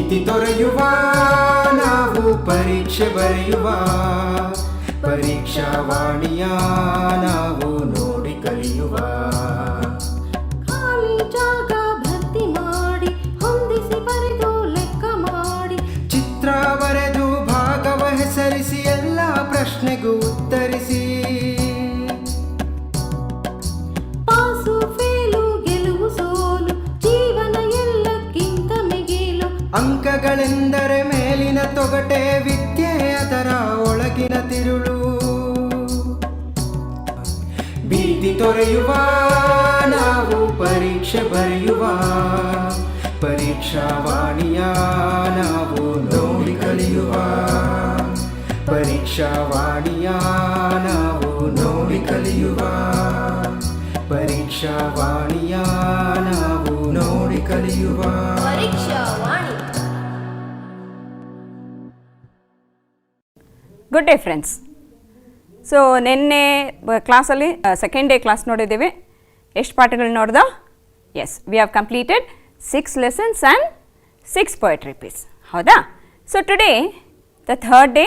ಭೀತಿ ತೊರೆಯುವ ನಾವು ಪರೀಕ್ಷೆ ಬರೆಯುವ ಪರೀಕ್ಷಾವಾಣಿಯ ನಾವು ನೋಡಿ ಕಲಿಯುವ ಖಾಲಿ ಜಾಗ ಭರ್ತಿ ಮಾಡಿ ಹೊಂದಿಸಿ ಬರೆದು ಲೆಕ್ಕ ಮಾಡಿ ಚಿತ್ರ ಬರೆದು ಭಾಗವ ಹೆಸರಿಸಿ ಎಲ್ಲ ಪ್ರಶ್ನೆಗೂ ಉತ್ತರಿಸಿ ಪಾಸು ಫೇಲು ಗೆಲುವು ಸೋಲು ಜೀವನ ಎಲ್ಲಕ್ಕಿಂತ ಮಿಗಿಲು ಅಂಕಗಳೆಂದರೆ ಮೇಲಿನ ತೊಗಟೆ ವಿದ್ಯೆ ಅದರ ಒಳಗಿನ ತಿರುಳು ಭೀತಿ ತೊರೆಯುವ ನಾವು ಪರೀಕ್ಷೆ ಬರೆಯುವ ಪರೀಕ್ಷಾವಾಣಿಯ ನಾವು ನೋಡಿ ಕಲಿಯುವ ಪರೀಕ್ಷಾವಾಣಿಯ ನಾವು ನೋಡಿ ಕಲಿಯುವ ಪರೀಕ್ಷಾವಾಣಿಯ ನಾವು ನೋಡಿ ಕಲಿಯುವ Parikshavani. Good day friends. So ನಿನ್ನೆ ಕ್ಲಾಸಲ್ಲಿ ಸೆಕೆಂಡ್ ಡೇ ಕ್ಲಾಸ್ ನೋಡಿದ್ದೀವಿ. ಎಷ್ಟು ಪಾಠಗಳು ನೋಡ್ದೋ? Yes, we have completed 6 lessons and 6 poetry piece. ಹೌದಾ? So today the third day.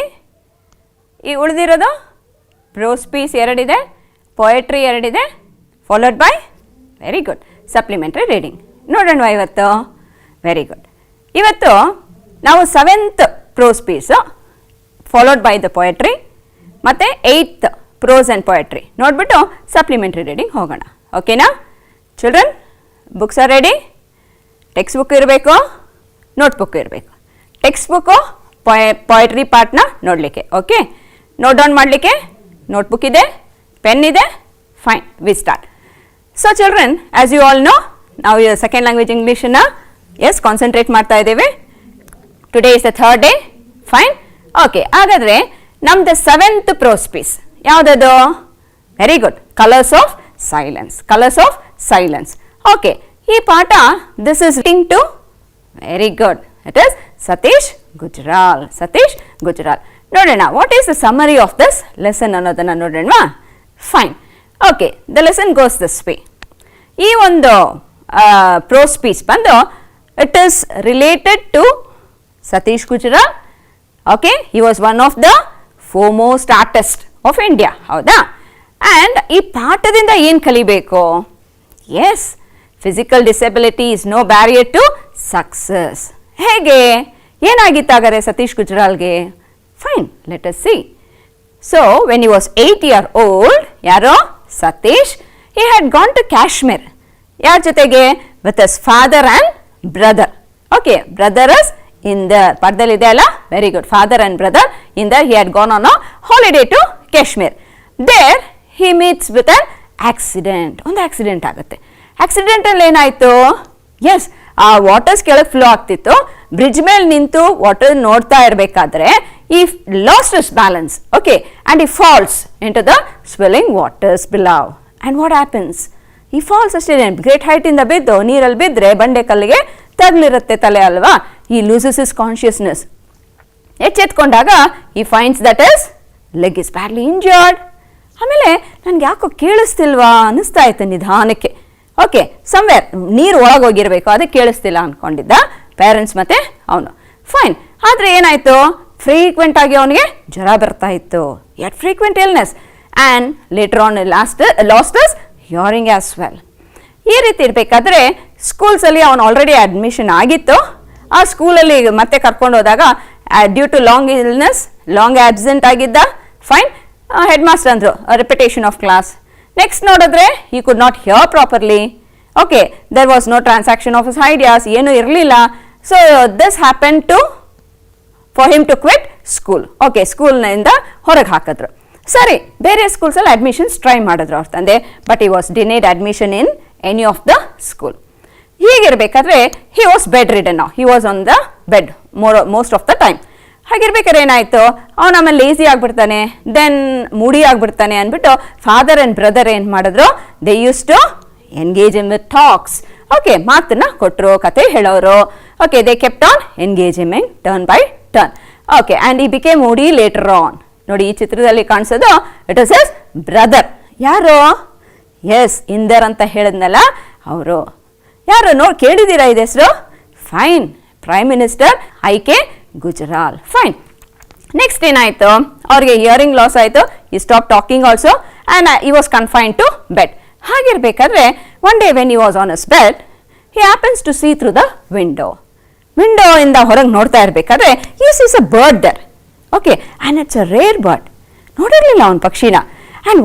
ಈ ಉಳಿದಿರೋದು ಪ್ರೋಸ್ ಪೀಸ್ 2 ಇದೆ, ಪೊಯೆಟ್ರಿ 2 ಇದೆ, followed by very good supplementary reading. ನೋಡೋಣ ಇವತ್ತು. Very good. ಇವತ್ತು ನಾವು 7th prose piece followed by the poetry ಮತ್ತು 8th ಪ್ರೋಸ್ ಆ್ಯಂಡ್ ಪೊಯೆಟ್ರಿ ನೋಡಿಬಿಟ್ಟು ಸಪ್ಲಿಮೆಂಟ್ರಿ ರೀಡಿಂಗ್ ಹೋಗೋಣ. ಓಕೆನಾ children? Books are ready? Text book ಇರಬೇಕು, ನೋಟ್ಬುಕ್ ಇರಬೇಕು. ಟೆಕ್ಸ್ಟ್ ಬುಕ್ಕು ಪೊಯೆಟ್ರಿ ಪಾರ್ಟ್ನ ನೋಡಲಿಕ್ಕೆ, ಓಕೆ. ನೋಟ್ ಡೌನ್ ಮಾಡಲಿಕ್ಕೆ ನೋಟ್ಬುಕ್ ಇದೆ, ಪೆನ್ ಇದೆ. Fine, we start. So children, as you all know, ನಾವು ಸೆಕೆಂಡ್ ಲ್ಯಾಂಗ್ವೇಜ್ ಇಂಗ್ಲೀಷನ್ನು ಕಾನ್ಸಂಟ್ರೇಟ್ ಮಾಡ್ತಾ ಇದ್ದೀವಿ. Today is the third day. Fine, okay. ಹಾಗಾದರೆ ನಮ್ದು 7th ಪ್ರೋಸ್ ಪೀಸ್ ಯಾವುದದು? Very good, colours of silence. Colours of silence. Okay, ಈ ಪಾಠ this is writing to very good, it is Satish Gujral. Satish Gujral. ನೋಡೋಣ what is the summary of this lesson ಅನ್ನೋದನ್ನು ನೋಡೋಣ. Fine, okay. The lesson goes this way. ಈ ಒಂದು prose piece ಬಂದು it is related to Satish Gujral. Okay, he was one of the foremost artist of India. ಹೌದಾ? And ಈ ಪಾಠದಿಂದ ಏನು ಕಲಿಬೇಕು? Yes, physical disability is no barrier to success. ಹೇಗೆ? ಏನಾಗಿತ್ತಾಗಾರೆ ಸತೀಶ್ ಗುಜ್ರಾಲ್ಗೆ? Fine, let us see. So when he was 8 years old, ಯಾರೋ Satish, he had gone to Kashmir. ಯಾರ ಜೊತೆಗೆ? With his father and brother. Okay, brother is in the ಪಕ್ಕದಲ್ಲಿ ಇದೆ ಅಲ್ಲ? Very good. Father and brother in the he had gone on a holiday to Kashmir. There he meets with an accident. ಒಂದು accident ಆಗುತ್ತೆ. ಆಕ್ಸಿಡೆಂಟಲ್ಲಿ ಏನಾಯಿತು? S, ಆ waters ಕೆಳಗೆ flow ಆಗ್ತಿತ್ತು. Bridge ಮೇಲೆ ನಿಂತು ವಾಟರ್ ನೋಡ್ತಾ ಇರಬೇಕಾದ್ರೆ he lost his balance. Okay, and he falls into the swelling waters below. And what happens? He falls ಅಷ್ಟೇ, ಗ್ರೇಟ್ ಹೈಟಿಂದ ಬಿದ್ದು ನೀರಲ್ಲಿ ಬಿದ್ದರೆ ಬಂಡೆ ಕಲ್ಲಿಗೆ ತಗಲಿರುತ್ತೆ ತಲೆ ಅಲ್ವಾ? ಈ ಲೂಸಸ್ ಇಸ್ ಕಾನ್ಷಿಯಸ್ನೆಸ್. ಎಚ್ಚೆತ್ಕೊಂಡಾಗ he finds that his leg is badly injured. ಆಮೇಲೆ ನನಗೆ ಯಾಕೋ ಕೇಳಿಸ್ತಿಲ್ವಾ ಅನ್ನಿಸ್ತಾ ಇತ್ತು ನಿಧಾನಕ್ಕೆ. ಓಕೆ, ಸಮ್ವೇರ್ ನೀರು ಒಳಗೋಗಿರಬೇಕು, ಅದಕ್ಕೆ ಕೇಳಿಸ್ತಿಲ್ಲ ಅಂದ್ಕೊಂಡಿದ್ದ ಪೇರೆಂಟ್ಸ್ ಮತ್ತು ಅವನು. ಫೈನ್, ಆದರೆ ಏನಾಯಿತು? ಫ್ರೀಕ್ವೆಂಟ್ ಆಗಿ ಅವನಿಗೆ ಜ್ವರ ಬರ್ತಾ ಇತ್ತು. Had frequent illness and later on lost his hearing as well. ಈ ರೀತಿ ಇರಬೇಕಾದ್ರೆ ಸ್ಕೂಲ್ಸಲ್ಲಿ ಅವನು ಆಲ್ರೆಡಿ ಅಡ್ಮಿಷನ್ ಆಗಿತ್ತು. ಆ ಸ್ಕೂಲಲ್ಲಿ ಮತ್ತೆ ಕರ್ಕೊಂಡು ಹೋದಾಗ due to long illness, long absent ಆಗಿದ್ದ. ಫೈನ್, ಹೆಡ್ ಮಾಸ್ಟರ್ ಅಂದರು ರಿಪಿಟೇಷನ್ ಆಫ್ ಕ್ಲಾಸ್. ನೆಕ್ಸ್ಟ್ ನೋಡಿದ್ರೆ he could not hear properly. Okay, there was no transaction of his ideas, ಏನೂ ಇರಲಿಲ್ಲ. So this happen to for him to quit school. Okay, ಸ್ಕೂಲ್ನಿಂದ ಹೊರಗೆ ಹಾಕಿದ್ರು. ಸರಿ, ಬೇರೆ ಸ್ಕೂಲ್ಸಲ್ಲಿ ಅಡ್ಮಿಷನ್ಸ್ ಟ್ರೈ ಮಾಡಿದ್ರು ಅವ್ರ ತಂದೆ, but he was denied admission in any of the school. ಹೀಗಿರಬೇಕಾದ್ರೆ ಹಿ ವಾಸ್ ಬೆಡ್ ರಿಡನ್. ನಾವು he was on the bed most of the time. ಹಾಗಿರ್ಬೇಕಾದ್ರೆ ಏನಾಯಿತು? ಅವನು ಆಮೇಲೆ ಲೇಸಿ ಆಗಿಬಿಡ್ತಾನೆ, ದೆನ್ ಮೂಡಿ ಆಗಿಬಿಡ್ತಾನೆ ಅಂದ್ಬಿಟ್ಟು ಫಾದರ್ ಆ್ಯಂಡ್ ಬ್ರದರ್ ಏನು ಮಾಡಿದ್ರು? They use to engage in with talks. Okay, ಮಾತನ್ನ ಕೊಟ್ಟರು, ಕತೆ ಹೇಳೋರು. Okay, they kept on engaging turn by turn. Okay, and he became moody later on. ನೋಡಿ, ಈ ಚಿತ್ರದಲ್ಲಿ ಕಾಣಿಸೋದು ಇಟ್ ಇಸ್ ಹಿಸ್ ಬ್ರದರ್. ಯಾರು? ಎಸ್, ಇಂದರ್ ಅಂತ ಹೇಳಿದ್ನಲ್ಲ ಅವರು. ಯಾರು? ನೋಡಿ, ಕೇಳಿದ್ದೀರಾ ಇದು ಹೆಸರು? Fine, prime minister I.K. Gujral. Fine. Next ಏನಾಯಿತು, ಅವ್ರಿಗೆ ಹಿಯರಿಂಗ್ ಲಾಸ್ ಆಯಿತು, he stop talking also and he was confined to bed. ಹಾಗಿರ್ಬೇಕಾದ್ರೆ one day when he was on his bed, he happens to see through the ವಿಂಡೋಯಿಂದ ಹೊರಗೆ ನೋಡ್ತಾ ಇರಬೇಕಾದ್ರೆ is a bird there. Okay, and it's a rare bird. ನೋಡಿರಲಿಲ್ಲ ಅವನ ಪಕ್ಷಿನ. And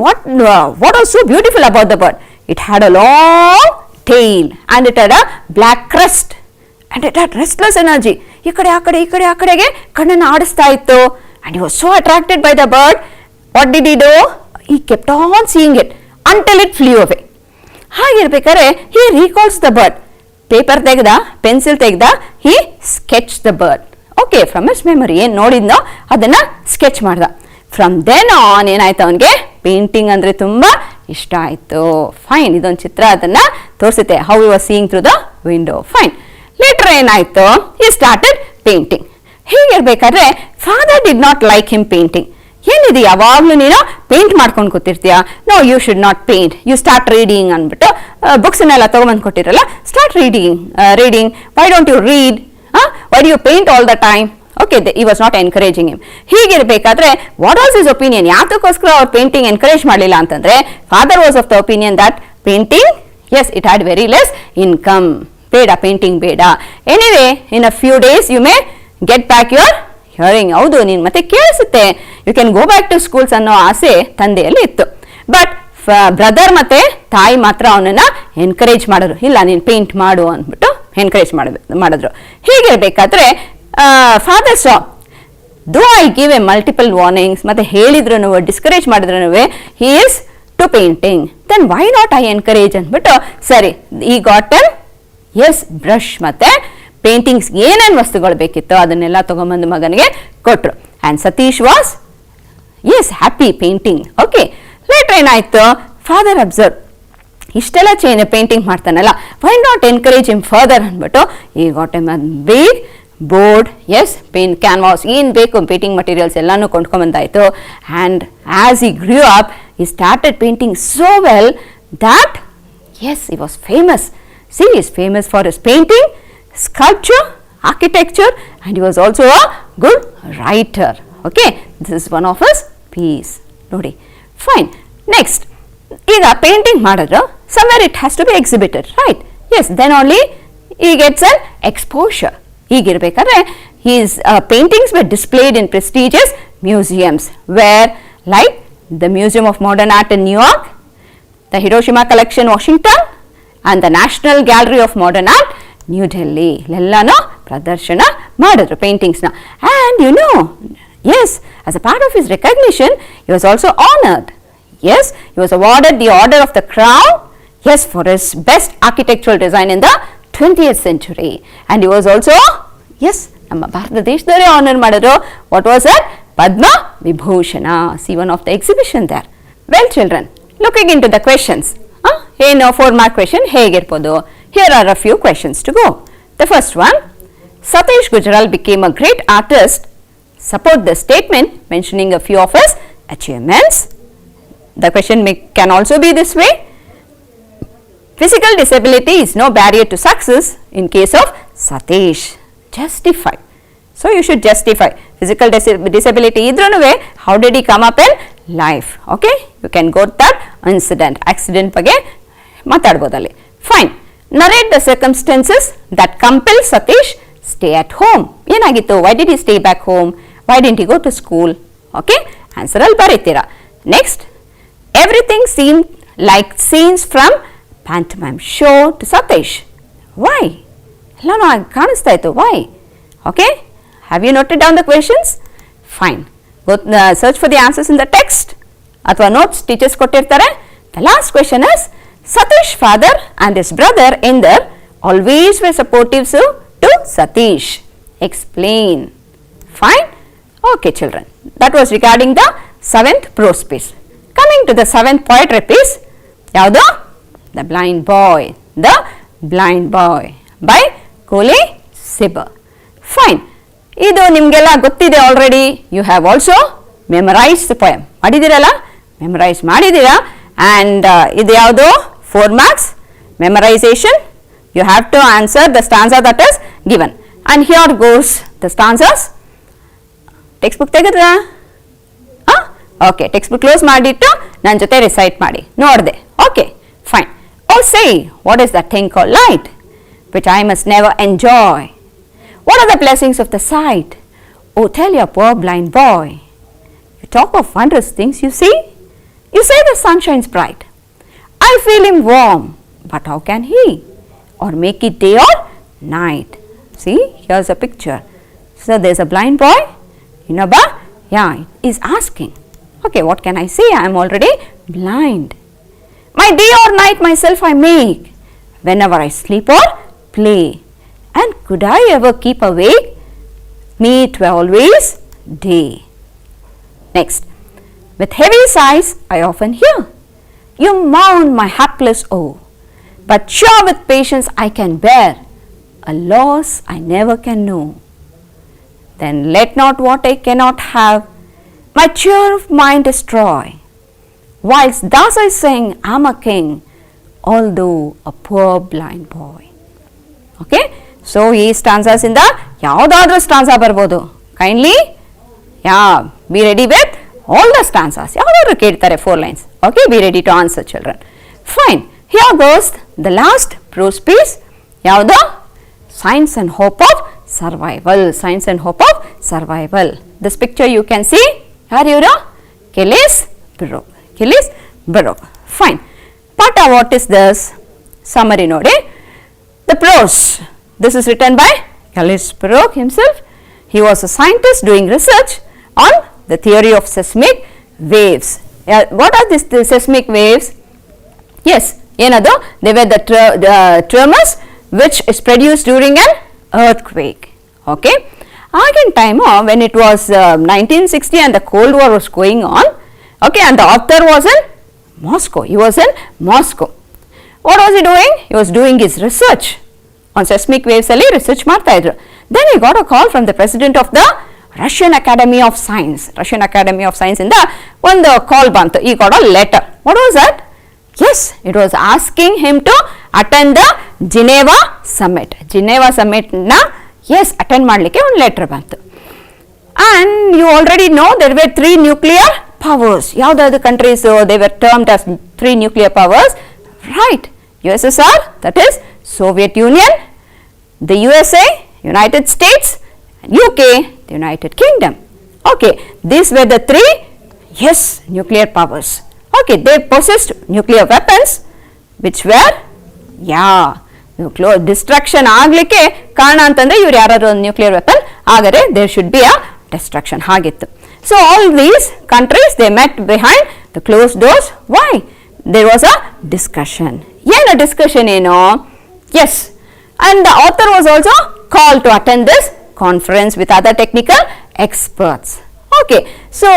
what was so beautiful about the bird, it had a long tail and it had a black crest and it had restless energy. ಈ ಕಡೆ ಆ ಕಡೆ ಈ ಕಡೆ ಆ ಕಡೆಗೆ ಕಣ್ಣನ್ನು ಆಡಿಸ್ತಾ ಇತ್ತು. And he was so attracted by the bird. What did he do? He kept on seeing it until it flew away. ಹಾಗಿರ್ಬೇಕಾದ್ರೆ he recalls the bird. Paper ತೆಗೆದ, ಪೆನ್ಸಿಲ್ ತೆಗೆದ, he sketch the bird. Okay, from his memory ಏನು ನೋಡಿದ್ನೋ ಅದನ್ನು sketch ಮಾಡ್ದ. From then on ಏನಾಯ್ತು, ಅವನಿಗೆ painting ಅಂದರೆ ತುಂಬ ಇಷ್ಟ ಆಯಿತು. ಫೈನ್, ಇದೊಂದು ಚಿತ್ರ ಅದನ್ನು ತೋರಿಸುತ್ತೆ, how you was seeing through the window. Fine. Later ಏನಾಯಿತು, ಹಿ ಸ್ಟಾರ್ಟೆಡ್ ಪೇಂಟಿಂಗ್. ಹೀಗಿರ್ಬೇಕಾದ್ರೆ father did not like him painting. ಏನಿದೆ ಯಾವಾಗಲೂ ನೀನು ಪೇಂಟ್ ಮಾಡ್ಕೊಂಡು ಕೂತಿರ್ತೀಯ, no you should not paint, you start reading ಅಂದ್ಬಿಟ್ಟು ಬುಕ್ಸನ್ನೆಲ್ಲ ತೊಗೊಂಬಂದು ಕೊಟ್ಟಿರಲ್ಲ, start reading, why don't you read, why do you paint all the time. Okay, he was not encouraging him. ಹೀಗಿರಬೇಕಾದ್ರೆ ವಾಟ್ ವಾಸ್ ಇಸ್ ಒಪಿನಿಯನ್, ಯಾತಕ್ಕೋಸ್ಕರ ಅವ್ರು painting encourage ಮಾಡಲಿಲ್ಲ ಅಂತಂದರೆ, father was of the opinion that painting, as it had very less income, ಬೇಡ painting ಬೇಡ. Anyway in a few days you may get back your hearing. ಹೌದು, ನೀನು ಮತ್ತೆ ಕೇಳಿಸುತ್ತೆ, you can go back to schools ಅನ್ನೋ ಆಸೆ ತಂದೆಯಲ್ಲಿ ಇತ್ತು. But brother ಮತ್ತು ತಾಯಿ ಮಾತ್ರ ಅವನನ್ನು ಎನ್ಕರೇಜ್ ಮಾಡಿದ್ರು, ಇಲ್ಲ ನೀನು ಪೇಂಟ್ ಮಾಡು ಅಂದ್ಬಿಟ್ಟು ಎನ್ಕರೇಜ್ ಮಾಡಿದ್ರು. ಹೀಗಿರಬೇಕಾದ್ರೆ father saw though I give a multiple warnings, ಮತ್ತು ಹೇಳಿದ್ರು ಡಿಸ್ಕರೇಜ್ ಮಾಡಿದ್ರು he is to painting, then why not I encourage ಅಂದ್ಬಿಟ್ಟು ಸರಿ ಈ ಗಾಟನ್ ಎಸ್ ಬ್ರಷ್ ಮತ್ತು ಪೇಂಟಿಂಗ್ಸ್ ಏನೇನು ವಸ್ತುಗಳು ಬೇಕಿತ್ತೋ ಅದನ್ನೆಲ್ಲ ತೊಗೊಂಬಂದು ಮಗನಿಗೆ ಕೊಟ್ಟರು. And Satish was as happy painting. Okay, later ಏನಾಯಿತು, ಫಾದರ್ ಅಬ್ಸರ್ವ್ ಇಷ್ಟೆಲ್ಲ ಪೇಂಟಿಂಗ್ ಮಾಡ್ತಾನಲ್ಲ, why not encourage him further ಅಂದ್ಬಿಟ್ಟು he got a big board, as paint canvas, ಏನು ಬೇಕು ಪೇಂಟಿಂಗ್ ಮಟೀರಿಯಲ್ಸ್ ಎಲ್ಲನೂ ಕೊಂಡ್ಕೊಂಬಂದಾಯಿತು. And as he grew up he started painting so well that as he was famous. See is famous for his painting, sculpture, architecture, and he was also a good writer. Okay, this is one of his piece. Nodi. Fine. Next, ಈಗ painting ಮಾಡಿದ್ರು, somewhere it has to be exhibited, right? Yes, then only he gets an exposure. ಹೀಗಿರ್ಬೇಕಾದ್ರೆ his paintings were displayed in prestigious museums, where like the Museum of Modern Art in New York, the Hiroshima Collection, Washington, and the National Gallery of Modern Art, New Delhi. ಎಲ್ಲನೂ ಪ್ರದರ್ಶನ ಮಾಡಿದ್ರು ಪೇಂಟಿಂಗ್ಸ್ನ. And you know, as as a part of his recognition he was also honoured. As he was awarded the order of the crown, as for his best architectural design in the 20th century. And he was also as ನಮ್ಮ ಭಾರತ ದೇಶದವರೇ honour ಮಾಡಿದ್ರು. What was that? Padma Vibhushan. See one of the exhibition there. Well children, looking into the questions, ಏನು 4 mark question ಹೇಗಿರ್ಬೋದು? Here are a few questions to go. The first one, Satish Gujaral became a great artist. Support the statement mentioning a few of his achievements. The question can also be this way. Physical disability is no barrier to success in case of Satish. Justify. So you should justify. Physical disability idrunuve, how did he come up in life? Okay, you can go to that incident, accident ಬಗ್ಗೆ ಮಾತಾಡ್ಬೋದಲ್ಲಿ. Fine. Narrate the circumstances that compel Satish stay at home. ಏನಾಗಿತ್ತು? Why did he stay back home? Why didn't he go to school? Okay, answer ಅಲ್ಲಿ ಬರೀತೀರಾ. Next, everything seemed like scenes from pantomime show to Satish. Why? ಎಲ್ಲನೂ ಕಾಣಿಸ್ತಾ ಇತ್ತು. Why? Okay, have you noted down the questions? Fine. Go search for the answers in the text ಅಥವಾ notes teachers ಕೊಟ್ಟಿರ್ತಾರೆ. The last question is, Satish father and his brother Inder always were supportive to Satish. Explain. Fine? Okay children, that was regarding the 7th prose piece. Coming to the 7th poetry piece, yavadu? The Blind Boy. The Blind Boy by Koli Sibber. Fine. Idu nimgeಲ್ಲ ಗೊತ್ತಿದೆ already. You have also memorized the poem. ಮಾಡಿದಿರಲ್ಲ? Memorize ಮಾಡಿದಿರಾ? And ಇದು ಯಾವುದು? 4 marks memorization. You have to answer the stanza that is given. And here goes the stanzas. Textbook ತೆಗೆದ್ರಾ? Okay, text book close ಮಾಡಿಟ್ಟು ನನ್ನ ಜೊತೆ recite ಮಾಡಿ. ನೋಡಿದೆ, okay fine. O say, what is that thing called light which I must never enjoy? What are the blessings of the sight? O tell your poor blind boy. You talk of wondrous things you see? You say the sun shines bright. I feel him warm, but how can he? Or make it day or night? See, here's a picture. So there's a blind boy, yeah, he's asking, okay, what can I say? I am already blind. My day or night myself I make, whenever I sleep or play. And could I ever keep awake? Me 'twere always day. Next. With heavy sighs I often hear, you mourn my hapless woe, but sure with patience I can bear a loss I never can know. Then let not what I cannot have my cheer of mind destroy, whilst thus I sing I'm a king, although a poor blind boy. Okay, so ಈ stanzas ಇಂದ ಯಾವುದಾದ್ರೂ stanza ಬರ್ಬೋದು. Kindly, yeah, be ready with all the stanzas. ಯಾವ್ದಾದ್ರು ಕೇಳ್ತಾರೆ 4 lines. Okay, be ready to answer, children. Fine. Here goes the last prose piece. ಯಾವುದು? Science and hope of survival. Science and hope of survival. This picture you can see. ಯಾರು ಇವರು? Gilles Baruch. Gilles Baruch. Fine. Pata, what is this? Summary ನೋಡಿ. The prose. This is written by Gilles Baruch himself. He was a scientist doing research on the theory of seismic waves. What are these the seismic waves? Yes, ಏನದು? They were the tremors which is produced during an earthquake. Okay, ಆಗಿನ time when it was 1960 and the Cold War was going on. Okay, and the author was in Moscow. He was in Moscow. What was he doing? He was doing his research on seismic waves ಅಲ್ಲಿ research ಮಾಡ್ತಾ ಇದ್ರು. Then he got a call from the president of the Russian Academy of Science. Russian Academy of Science ಇಂದ ಒಂದು ಕಾಲ್ ಬಂತು. He got a letter. What was that? Yes, it was asking him to attend the Geneva Summit. Geneva Summit ನ yes attend ಮಾಡಲಿಕ್ಕೆ ಒಂದು letter ಬಂತು. And you already know there were 3 nuclear powers. ಯಾವ್ದಾದ್ರು countries they were termed as 3 nuclear powers? Right. USSR, that is Soviet Union, the USA, United States, and UK, the United Kingdom. Okay, these were the 3 yes nuclear powers. Okay, they possessed nuclear weapons which were destruction ಆಗ್ಲಿಕ್ಕೆ ಕಾರಣ ಅಂತಂದ್ರೆ ಇವ್ರು ಯಾರಾದ್ರು ಒಂದು nuclear weapon ಆದರೆ there should be a destruction ಆಗಿತ್ತು. So all these countries they met behind the closed doors. Why? There was a discussion. ಏನು discussion ಏನು? Yes, and the author was also called to attend this conference with other technical experts. Okay, so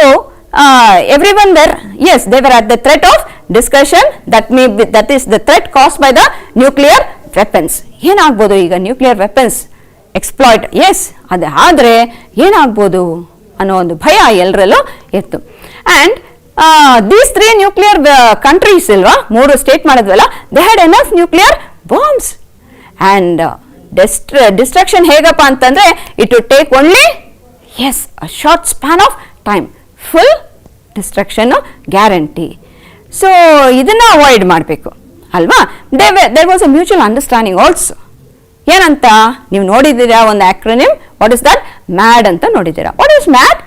everyone were, yes, they were at the threat of discussion. That is the threat caused by the nuclear weapons. ಏನಾಗ್ಬೋದು ಈಗ nuclear weapons exploit? S, ಅದು ಆದರೆ ಏನಾಗ್ಬೋದು ಅನ್ನೋ ಒಂದು ಭಯ ಎಲ್ಲರಲ್ಲೂ ಇತ್ತು. ಆ್ಯಂಡ್ ದೀಸ್ 3 ನ್ಯೂಕ್ಲಿಯರ್ ಕಂಟ್ರೀಸ್ ಇಲ್ವಾ, 3 ಸ್ಟೇಟ್ ಮಾಡಿದ್ವಲ್ಲ, they had enough nuclear bombs. And destruction ಹೇಗಪ್ಪ ಅಂತಂದರೆ it will take only as a short span of time, full ಡಿಸ್ಟ್ರಕ್ಷನ್ನು ಗ್ಯಾರಂಟಿ. ಸೊ ಇದನ್ನು ಅವಾಯ್ಡ್ ಮಾಡಬೇಕು ಅಲ್ವಾ? There was a mutual understanding also. ಏನಂತ ನೀವು ನೋಡಿದ್ದೀರಾ ಒಂದು acronym? What is that? MAD ಅಂತ ನೋಡಿದ್ದೀರಾ. What is MAD?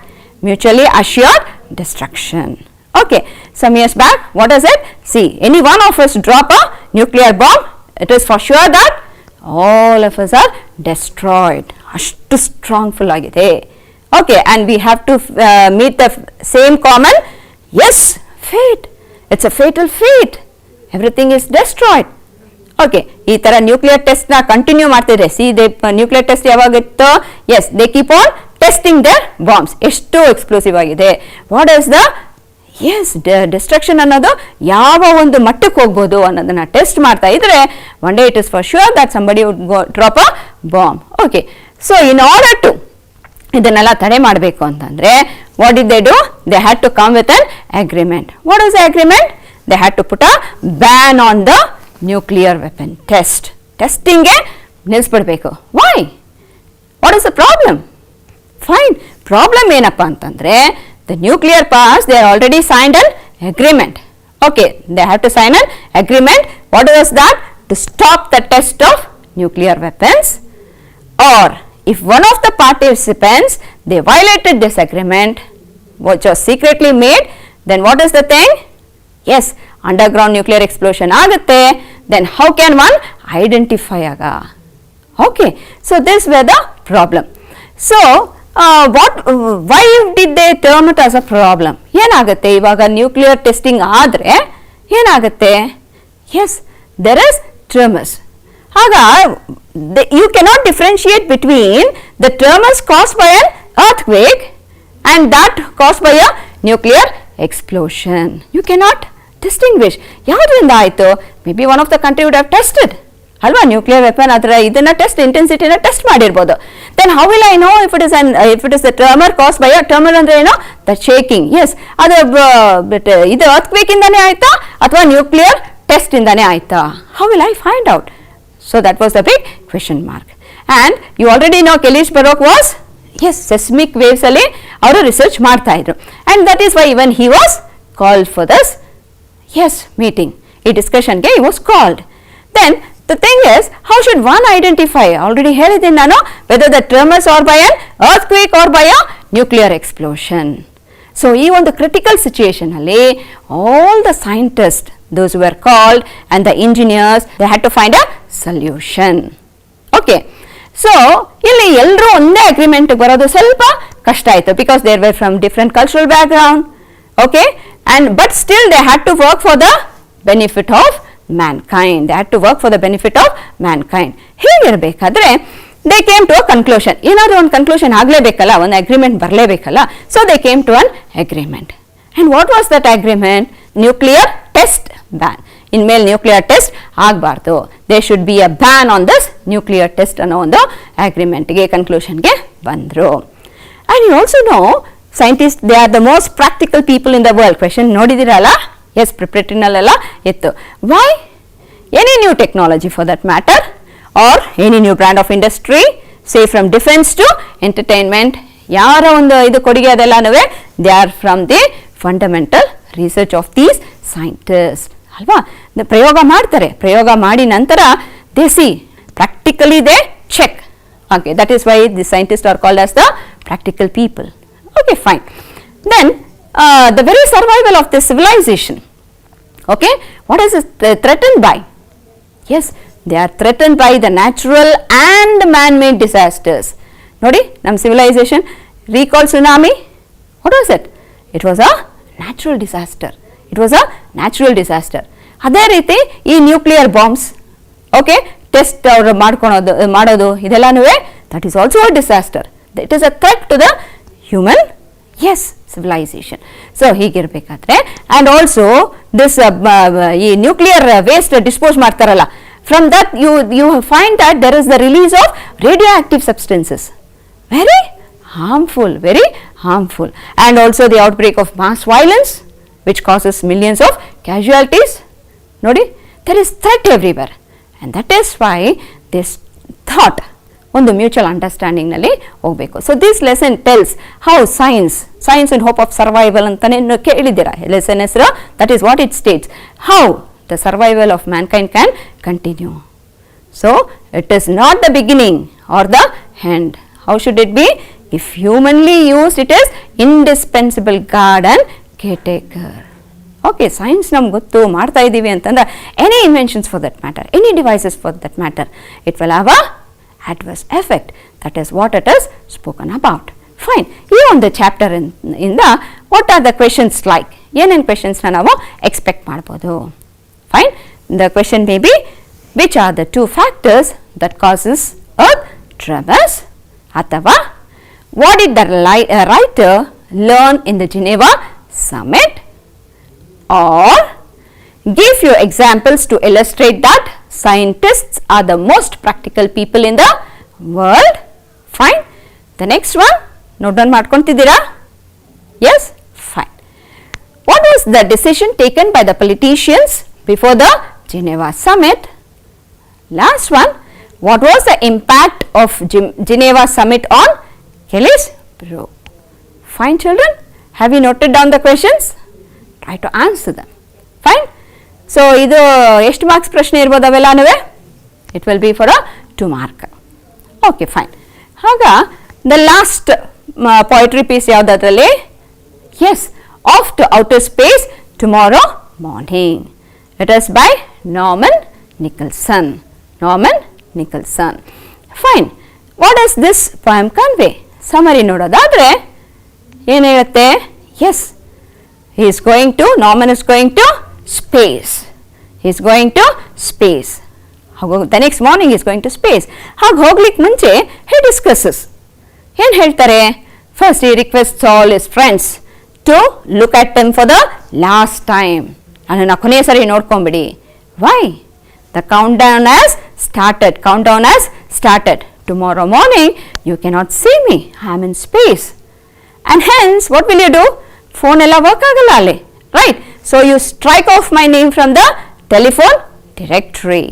Mutually assured destruction. Okay, some years back, what is it? See, any one of us drop a nuclear bomb, it is for sure that all of us are destroyed. ಅಷ್ಟು ಸ್ಟ್ರಾಂಗ್ಫುಲ್ ಆಗಿದೆ. Okay, and we have to meet the same common, yes, fate. It's a fatal fate. Everything is destroyed. Okay, ಈ ಥರ nuclear ಟೆಸ್ಟ್ನ continue ಮಾಡ್ತಿದ್ರೆ. See they nuclear test ಯಾವಾಗಿತ್ತು? Yes, they keep on testing their bombs. ಎಷ್ಟು explosive ಆಗಿದೆ. What is the as destruction ಅನ್ನೋದು ಯಾವ ಒಂದು ಮಟ್ಟಕ್ಕೆ ಹೋಗ್ಬೋದು ಅನ್ನೋದನ್ನ ಟೆಸ್ಟ್ ಮಾಡ್ತಾ ಇದ್ರೆ one day it is for sure that somebody would go drop a bomb. Okay, so in order to ಇದನ್ನೆಲ್ಲ ತಡೆ ಮಾಡಬೇಕು ಅಂತಂದ್ರೆ what did they do? They had to come with an agreement. What is the agreement? They had to put a ban on the nuclear weapon test. ಟೆಸ್ಟಿಂಗ್ಗೆ ನಿಲ್ಲಿಸ್ಬಿಡ್ಬೇಕು. Why? What is the problem? Fine, problem ಏನಪ್ಪ ಅಂತಂದರೆ the nuclear powers, they are already signed an agreement. Okay, they have to sign an agreement. What was that? To stop the test of nuclear weapons. Or if one of the participants, they violated this agreement, which was secretly made, then what is the thing? Yes, underground nuclear explosion ಆಗುತ್ತೆ. Then how can one identify ಆಗ? Okay, so this were the problem. So why did they term it as a problem? ಏನಾಗುತ್ತೆ ಇವಾಗ nuclear testing ಆದರೆ ಏನಾಗುತ್ತೆ? Yes, there is tremors. ಆಗ you cannot differentiate between the tremors caused by an earthquake and that caused by a nuclear explosion. You cannot distinguish. ಯಾವುದರಿಂದ ಆಯಿತು? Maybe one of the country would have tested ಅಲ್ವಾ, nuclear weapon ಅದರ ಇದನ್ನ test ಇಂಟೆನ್ಸಿಟಿನ test ಮಾಡಿರ್ಬೋದು. Then how will I know if it is the tremor caused by a tremor ಅಂದ್ರೆ ಏನೋ the shaking. S, ಅದು ಇದು ಅರ್ಥಕ್ವೇಕ್ ಇಂದಾನೆ ಆಯ್ತಾ ಅಥವಾ ನ್ಯೂಕ್ಲಿಯರ್ ಟೆಸ್ಟ್ ಇಂದಾನೆ ಆಯ್ತಾ? How will I find out? So that was the big question mark. And you already know ಕೆಲಿಶ್ ಬರೋಕ್ ವಾಸ್ ಎಸ್ ಸೆಸ್ಮಿಕ್ ವೇವ್ಸ್ ಅಲ್ಲಿ ಅವರು ರಿಸರ್ಚ್ ಮಾಡ್ತಾ ಇದ್ರು. And that is why even he was called for this meeting. ಈ ಡಿಸ್ಕಷನ್ಗೆ he was called. Then the thing is, how should one identify? Already ಹೇಳಿದ್ದೀನಿ ನಾನು, whether the tremors are by an earthquake or by a nuclear explosion. So ಈ ಒಂದು critical situation ಅಲ್ಲಿ all the scientists, those who were called, and the engineers, they had to find a solution. Okay, so ಇಲ್ಲಿ ಎಲ್ಲರೂ ಒಂದೇ agreement ಬರೋದು ಸ್ವಲ್ಪ ಕಷ್ಟ ಆಯಿತು, because they were from different cultural background. Okay, and but still they had to work for the benefit of mankind. They had to work for the benefit of mankind. ಹೀಗಿರಬೇಕಾದ್ರೆ they came to a conclusion. ಏನಾದರೂ ಒಂದು conclusion ಆಗಲೇಬೇಕಲ್ಲ, ಒಂದು agreement ಬರಲೇಬೇಕಲ್ಲ. So they came to an agreement. And what was that agreement? Nuclear test ban. ಇನ್ಮೇಲೆ nuclear test ಆಗಬಾರ್ದು. They should be a ban on this nuclear test ಅನ್ನೋ ಒಂದು ಅಗ್ರಿಮೆಂಟ್ಗೆ ಕನ್ಕ್ಲೂಷನ್ಗೆ ಬಂದರು. And you also know, scientists, they are the most practical people in the world. Question ನೋಡಿದಿರಲ್ಲ? Yes, ಪ್ರಿಪ್ರೇಟರಿನಲ್ಲೆಲ್ಲ ಇತ್ತು. Why? Any new technology for that matter, or any new brand of industry, say from defence to entertainment, ಯಾರ ಒಂದು ಇದು ಕೊಡುಗೆ ಅದೆಲ್ಲನೂ they are from the fundamental research of these scientist ಅಲ್ವಾ. ಪ್ರಯೋಗ ಮಾಡ್ತಾರೆ, ಪ್ರಯೋಗ ಮಾಡಿ ನಂತರ they see practically they check. Okay, that is why the scientist are called as the practical people. Okay, fine. Then the very survival of this civilization, okay, what is it threatened by? Yes, they are threatened by the natural and man-made disasters. Nodi, nam civilization, recall tsunami, what was it? It was a natural disaster. It was a natural disaster. ಅದೇ ರೀತಿ ಈ nuclear bombs, okay, test ಅವರು ಮಾಡೋದು ಇದೆಲ್ಲನೂ that is also a disaster. It is a threat to the human civilization. So ಹೀಗಿರಬೇಕಾದ್ರೆ, and also this ಈ nuclear waste dispose ಮಾಡ್ತಾರಲ್ಲ, from that you find that there is the release of radioactive substances, very harmful. And also the outbreak of mass violence, which causes millions of casualties. Nodi, there is threat everywhere, and that is why this thought ಒಂದು mutual understanding ನಲ್ಲಿ ಹೋಗಬೇಕು. So this lesson tells how science in hope of survival ಅಂತಾನೆ ಕೇಳಿದ್ದೀರಾ lesson ಹೆಸರು. That is what it states, how the survival of mankind can continue. So it is not the beginning or the end. How should it be? If humanly used, it is indispensable guard and caretaker. Okay, science ನಮ್ಗೆ ಗೊತ್ತು, ಮಾಡ್ತಾ ಇದ್ದೀವಿ ಅಂತಂದ್ರೆ any inventions for that matter, any devices for that matter, it will have a adverse effect. That is what it is spoken about. Fine. ಈ ಒಂದು chapter ಇಂದ what are the questions like? ಏನೇನು ಕ್ವೆಶನ್ಸ್ನ ನಾವು ಎಕ್ಸ್ಪೆಕ್ಟ್ ಮಾಡ್ಬೋದು? Fine. The question may be, which are the two factors that causes earth tremors? ಅಥವಾ what did the writer learn in the Geneva summit? Or give few examples to illustrate that scientists are the most practical people in the world. Fine. The next one, note down ಮಾಡ್ಕೊಂತಿದ್ದೀರಾ? Yes? Fine. What was the decision taken by the politicians before the Geneva summit? Last one, What was the impact of Geneva Summit on Kelly's Bro? Fine, children. Have you noted down the questions? Try to answer them. Fine. So, ಇದು ಎಷ್ಟು marks ಪ್ರಶ್ನೆ ಇರ್ಬೋದು ಅವೆಲ್ಲನೂ? It will be for a 2 mark. Okay, fine. ಆಗ the last poetry piece ಯಾವುದಾದ್ರಲ್ಲಿ? Yes, Off to Outer Space Tomorrow Morning. It is by Norman Nicholson. Norman Nicholson. Fine. What does this poem convey? Summary ನೋಡೋದಾದ್ರೆ ಏನು ಹೇಳುತ್ತೆ? Yes, he is going to, Norman is going to space. He is going to space. The next morning he is going to space. ಹಾಗೆ ಹೋಗ್ಲಿಕ್ಕೆ ಮುಂಚೆ he discusses. ಏನು ಹೇಳ್ತಾರೆ? First he requests all his friends to look at him for the last time. ಅದನ್ನು ಕೊನೆಯ ಸರಿ ನೋಡ್ಕೊಂಬಿಡಿ. Why? The countdown has started. Countdown has started. Tomorrow morning you cannot see me. I am in space. And hence what will you do? Phone ಎಲ್ಲ work ಆಗಲ್ಲ ಅಲ್ಲಿ, right? So you strike off my name from the telephone directory.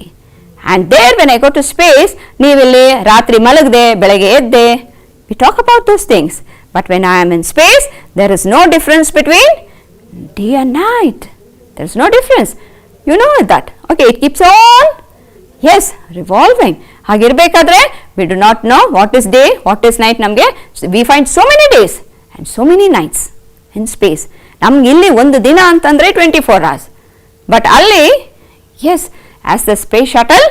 And there when I go to space, ನೀವಿಲ್ಲಿ ರಾತ್ರಿ ಮಲಗದೆ ಬೆಳಗ್ಗೆ ಎದ್ದೆ, we talk about those things. But when I am in space, there is no difference between day and night. There is no difference. You know that. Okay, it keeps on, yes, revolving. ಹಾಗಿರ್ಬೇಕಾದ್ರೆ we do not know what is day, what is night. ನಮಗೆ we find so many days and so many nights in space. ನಮ್ಗೆ ಇಲ್ಲಿ ಒಂದು ದಿನ ಅಂತಂದರೆ 24 hours. But ಅಲ್ಲಿ, yes, as the space shuttle,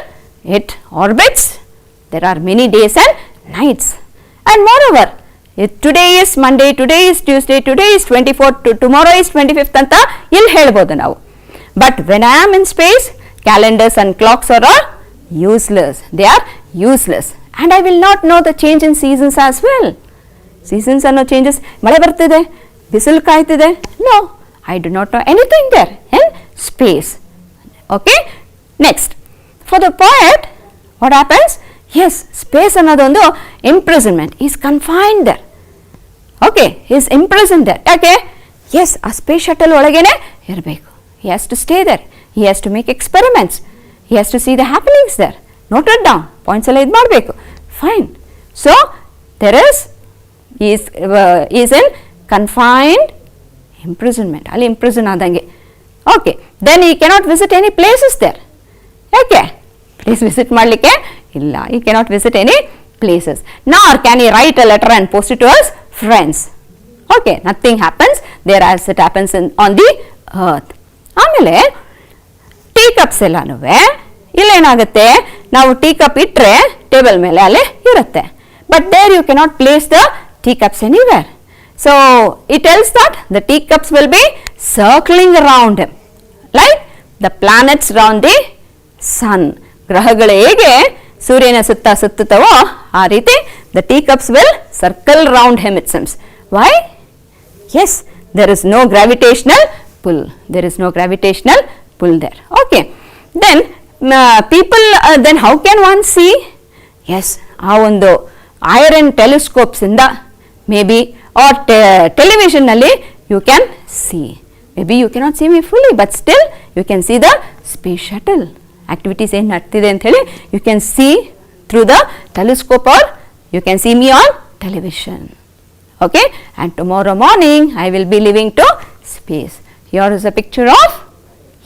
it orbits, there are many days and nights. And moreover, today is Monday, today is Tuesday, today is 24th, tomorrow is 25th ಅಂತ ಇಲ್ಲಿ ಹೇಳ್ಬೋದು ನಾವು. But when I am in space, calendars and clocks are all useless. They are useless. And I will not know the change in seasons as well. Seasons ಅನ್ನೋ changes, ಮಳೆ ಬರ್ತಿದೆ, ಬಿಸಿಲು ಕಾಯ್ತಿದೆ. No, I do not know anything there in space. Okay? Next, for the poet, what happens? Yes, space ಅನ್ನೋದೊಂದು imprisonment. He is confined there. Okay, he is imprisoned there. Okay? Yes, ಆ space shuttle ಒಳಗೇನೆ ಇರಬೇಕು. He has to stay there. He has to make experiments. He has to see the happenings there. Note it down. Points ಎಲ್ಲ ಇದು ಮಾಡಬೇಕು. Fine. So, there is, he is in confined imprisonment. ಅಲ್ಲಿ imprison ಆದಂಗೆ. Okay. Then he cannot visit any places there. Okay. Place visit ಮಾಡಲಿಕ್ಕೆ ಇಲ್ಲ. He cannot visit any places. Nor can he write a letter and post it to his friends. Okay. Nothing happens there as it happens on the earth. ಆಮೇಲೆ tea cups ಎಲ್ಲನೂ ಇಲ್ಲೇನಾಗುತ್ತೆ, ನಾವು tea cup ಇಟ್ಟರೆ table ಮೇಲೆ ಅಲ್ಲೇ ಇರುತ್ತೆ. But there you cannot place the tea cups anywhere. So it tells that the tea cups will be circling around him like the planets around the sun. ಗ್ರಹಗಳು ಹೇಗೆ ಸೂರ್ಯನ ಸುತ್ತ ಸುತ್ತುತ್ತವೋ ಆ ರೀತಿ the tea cups will circle around him it seems. Why? Yes, there is no gravitational pull. There is no gravitational pull there. Okay. Then people, then how can one see? Yes, ಆ ಒಂದು iron telescopes ಇಂದ may be or television ನಲ್ಲಿ you can see. May be you cannot see me fully, but still you can see the space shuttle activities ಏನು ನಡ್ತಿದೆ ಅಂತ ಹೇಳಿ you can see through the telescope or you can see me on television. Okay, and tomorrow morning I will be leaving to space. Here is a picture of,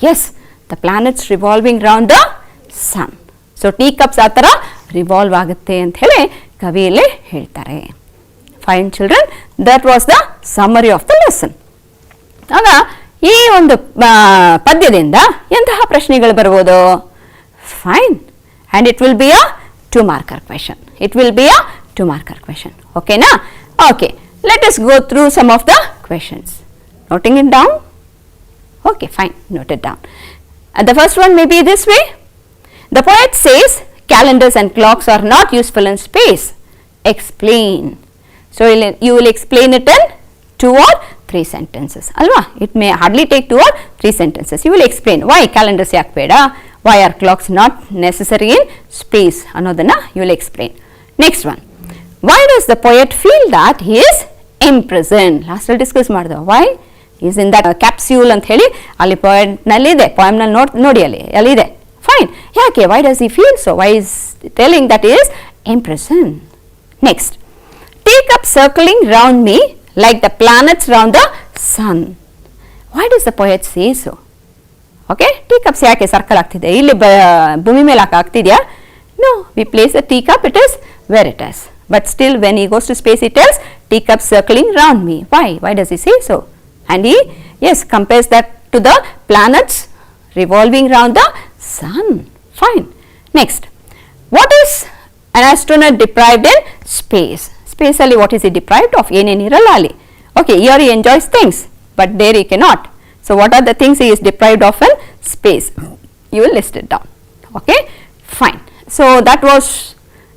yes, the planets revolving around the sun. So teacups ಆ ಥರ revolve ಆಗುತ್ತೆ ಅಂತ ಹೇಳಿ ಕವಿಯಲ್ಲಿ ಹೇಳ್ತಾರೆ. Fine children, that was the summary of the lesson. ಆಗ ಈ ಒಂದು ಪದ್ಯದಿಂದ ಎಂತಹ ಪ್ರಶ್ನೆಗಳು ಬರ್ಬೋದು? Fine, and it will be a 2-marker question. It will be a 2-marker question. Okay na? Okay. Let us go through some of the questions. Noting it down? Okay, fine. Note it down. The first one may be this way. The poet says calendars and clocks are not useful in space. Explain. So, you will explain it in 2 or 3 sentences. Alva? It may hardly take 2 or 3 sentences. You will explain why calendars yak beda, why are clocks not necessary in space. Anodana you will explain. Next one. Why does the poet feel that he is imprisoned? Last ಅಲ್ಲಿ discuss ಮಾಡಿದೆ. Why? He is in that capsule ಅಂತ ಹೇಳಿ ಅಲ್ಲಿ poem ನಲ್ಲಿ ಇದೆ. poem ನಲ್ಲಿ ನೋಡಿ ಅಲ್ಲಿ ಇದೆ. Fine. ಯಾಕೆ? Why does he feel so? Why is telling that he is imprisoned? Next. Teacup circling round me like the planets round the sun. Why does the poet say so? Okay, teacups ಯಾಕೆ circle ಆಗ್ತಿದೆ? ಇಲ್ಲಿ ಭೂಮಿ ಮೇಲೆ ಆಗ್ತಿದೆಯಾ? No, we place the teacup, it is where it is. But still when he goes to space he tells teacup circling round me. Why? Why does he say so? And he, yes, compares that to the planets revolving round the sun. Fine. Next. What is an astronaut deprived in space? Space ಅಲ್ಲಿ what is he deprived of? ಏನೇನಿರಲ್ಲ ಅಲ್ಲಿ. Okay, here he enjoys things, but there he cannot. So what are the things he is deprived of in space? You will list it down. Okay, fine. So that was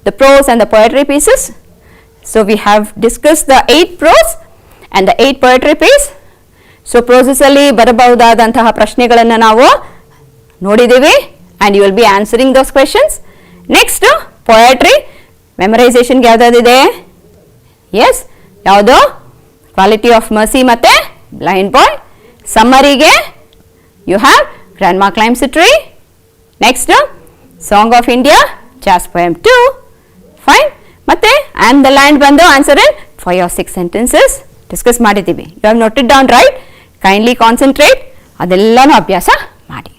the prose and the poetry pieces. So we have discussed the 8 prose and the 8 poetry piece. So proses ಅಲ್ಲಿ ಬರಬಹುದಾದಂತಹ ಪ್ರಶ್ನೆಗಳನ್ನು ನಾವು ನೋಡಿದ್ದೀವಿ and you will be answering those questions. Next poetry memorization ಗೆ ಯಾವುದಾದಿದೆ? Yes, ಯಾವುದು? Quality of Mercy ಮತ್ತೆ Blind Boy. Summary-ಗೆ you have Grandma Climbs a Tree. Next Song of India, Jazz Poem 2. Fine. ಮತ್ತೆ And the Land ಬಂದು answer in 5 or 6 sentences discuss ಮಾಡಿದ್ದೀವಿ. You have noted down, right? Kindly concentrate. ಅದೆಲ್ಲನೂ ಅಭ್ಯಾಸ ಮಾಡಿ.